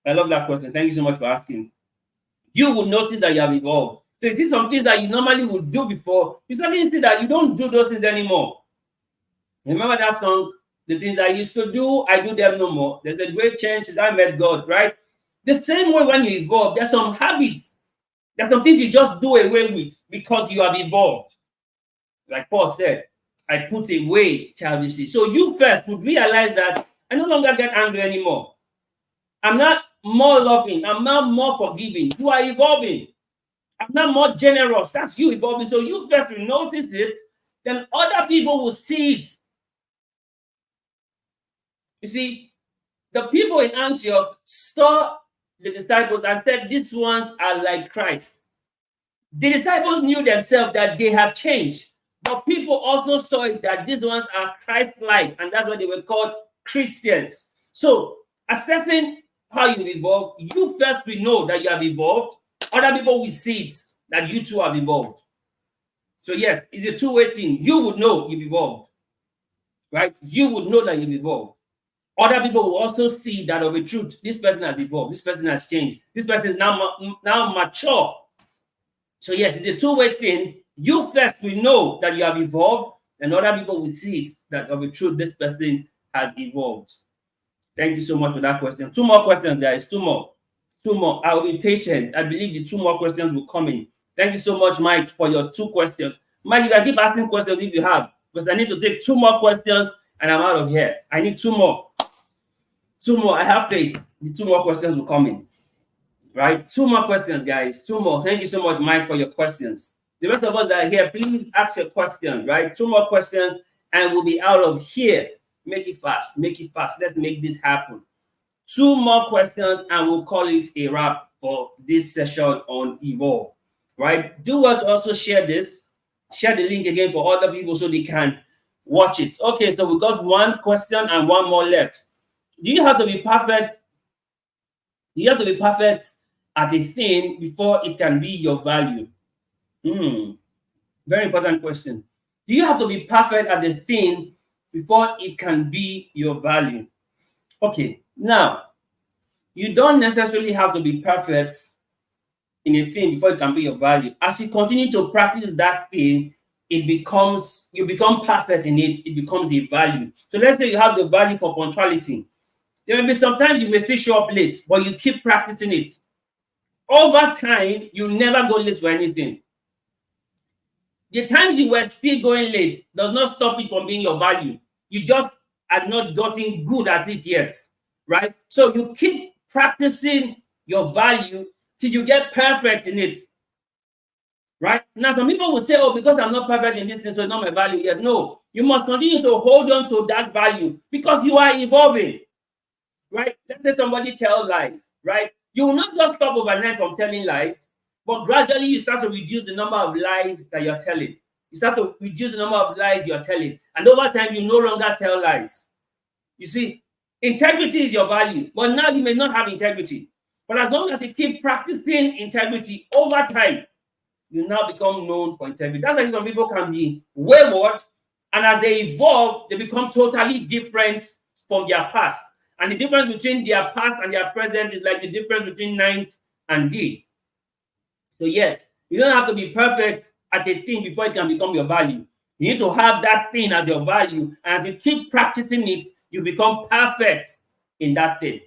I love that question. Thank you so much for asking. You will notice that you have evolved. So you see some things that you normally would do before, you suddenly see that you don't do those things anymore. Remember that song, the things I used to do, I do them no more. There's a great change since I met God, right? The same way when you evolve, there's some habits, there's some things you just do away with because you have evolved. Like Paul said, I put away childishness. So you first would realize that I no longer get angry anymore. I'm not more loving. I'm not more forgiving. You are evolving. I'm not more generous. That's you evolving. So you first will notice it, then other people will see it. You see, the people in Antioch saw the disciples and said, these ones are like Christ. The disciples knew themselves that they have changed, but people also saw it that these ones are Christ-like, and that's why they were called Christians. So, assessing how you evolve, you first will know that you have evolved. Other people will see it, that you too have evolved. So yes, it's a two-way thing. You would know you've evolved, right? You would know that you've evolved. Other people will also see that of a truth. This person has evolved. This person has changed. This person is now mature. So yes, it's a two-way thing. You first will know that you have evolved, and other people will see it, that of a truth, this person has evolved. Thank you so much for that question. Two more questions, guys. Two more. I will be patient. I believe the two more questions will come in. Thank you so much, Mike, for your two questions. Mike, you can keep asking questions if you have, because I need to take two more questions and I'm out of here. I need two more. I have faith. The two more questions will come in. Right? Two more questions, guys. Two more. Thank you so much, Mike, for your questions. The rest of us that are here, please ask your question, right? Two more questions and we'll be out of here. Make it fast. Let's make this happen. Two more questions and we'll call it a wrap for this session on Evolve, right? Do want to also share this. Share the link again for other people so they can watch it. Okay, so we got one question and one more left. Do you have to be perfect? You have to be perfect at a thing before it can be your value. Very important question. Do you have to be perfect at the thing before it can be your value? Okay, now, you don't necessarily have to be perfect in a thing before it can be your value. As you continue to practice that thing, you become perfect in it, it becomes a value. So let's say you have the value for punctuality. There may be sometimes you may still show up late, but you keep practicing it. Over time, you never go late for anything. The times you were still going late does not stop it from being your value. You just are not gotten good at it yet, right? So you keep practicing your value till you get perfect in it, right? Now, some people would say, oh, because I'm not perfect in this thing, so it's not my value yet. No, you must continue to hold on to that value because you are evolving, right? Let's say somebody tells lies, right? You will not just stop overnight from telling lies, but gradually you start to reduce the number of lies that you're telling. You start to reduce the number of lies you're telling. And over time, you no longer tell lies. You see, integrity is your value, but now you may not have integrity. But as long as you keep practicing integrity over time, you now become known for integrity. That's why some people can be wayward, and as they evolve, they become totally different from their past. And the difference between their past and their present is like the difference between night and day. So yes, you don't have to be perfect at a thing before it can become your value. You need to have that thing as your value. And as you keep practicing it, you become perfect in that thing.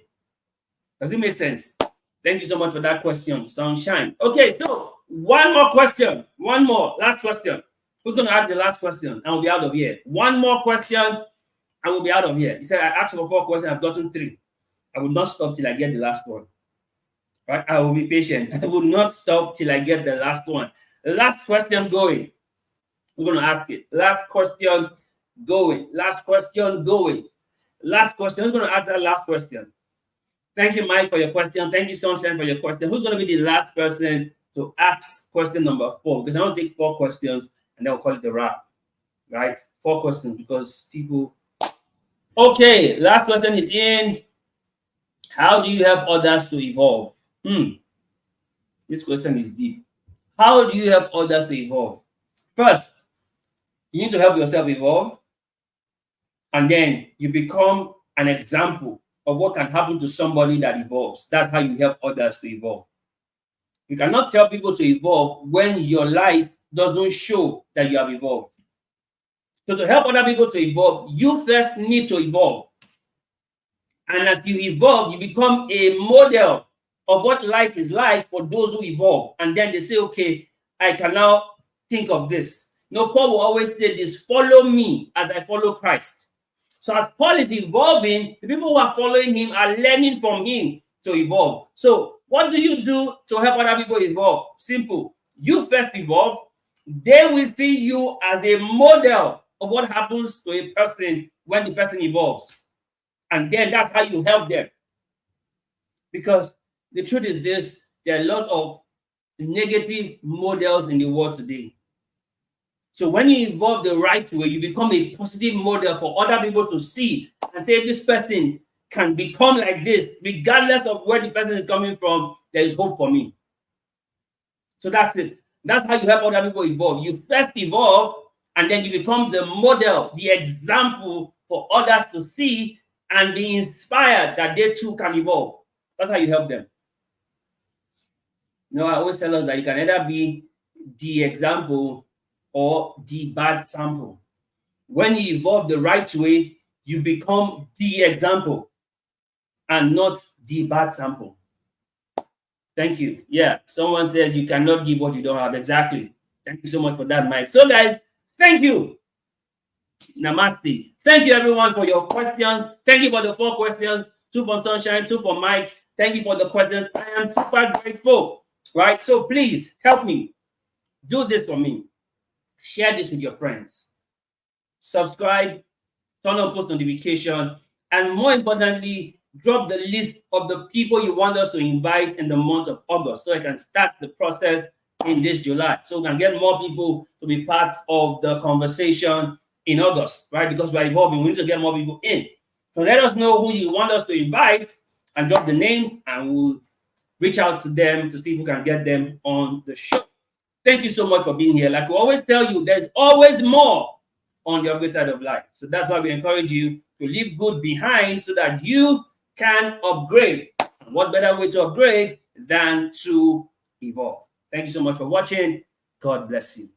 Does it make sense? Thank you so much for that question, Sunshine. Okay, so one more question. One more. Last question. Who's going to ask the last question? And we'll be out of here. One more question, and we'll be out of here. He said, I asked for 4 questions. I've gotten 3. I will not stop till I get the last one. Right? I will be patient. I will not stop till I get the last one. The last question going. We're going to ask it. Last question going. Last question going. Last question. Who's going to ask that last question? Thank you, Mike, for your question. Thank you, Sunshine, for your question. Who's going to be the last person to ask question number 4? Because I want to take 4 questions and then we'll call it a wrap. Right? 4 questions because people. Okay, last question is in. How do you help others to evolve? This question is deep. How do you help others to evolve? First, you need to help yourself evolve. And then you become an example of what can happen to somebody that evolves. That's how you help others to evolve. You cannot tell people to evolve when your life doesn't show that you have evolved. So to help other people to evolve, you first need to evolve. And as you evolve, you become a model of what life is like for those who evolve. And then they say, okay, I can now think of this. Paul will always say this, follow me as I follow Christ. So as Paul is evolving, the people who are following him are learning from him to evolve. So what do you do to help other people evolve? Simple. You first evolve. They will see you as a model of what happens to a person when the person evolves. And then that's how you help them. Because the truth is this, there are a lot of negative models in the world today. So when you evolve the right way, you become a positive model for other people to see and say, this person can become like this, regardless of where the person is coming from, there is hope for me. So that's it. That's how you help other people evolve. You first evolve, and then you become the model, the example for others to see and be inspired that they too can evolve. That's how you help them. I always tell us that you can either be the example or the bad sample. When you evolve the right way, you become the example and not the bad sample. Thank you. Yeah, someone says you cannot give what you don't have. Exactly. Thank you so much for that, Mike. So guys, thank you. Namaste. Thank you everyone for your questions. Thank you for the 4 questions. 2 from Sunshine, 2 from Mike. Thank you for the questions. I am super grateful. Right? So please help me. Do this for me. Share this with your friends. Subscribe, turn on post notification, and more importantly, drop the list of the people you want us to invite in the month of August so I can start the process in this July. So we can get more people to be part of the conversation in August, right? Because we're evolving, we need to get more people in. So let us know who you want us to invite and drop the names, and we'll reach out to them to see if we can get them on the show. Thank you so much for being here. Like we always tell you, there's always more on the other side of life. So that's why we encourage you to leave good behind so that you can upgrade. And what better way to upgrade than to evolve? Thank you so much for watching. God bless you.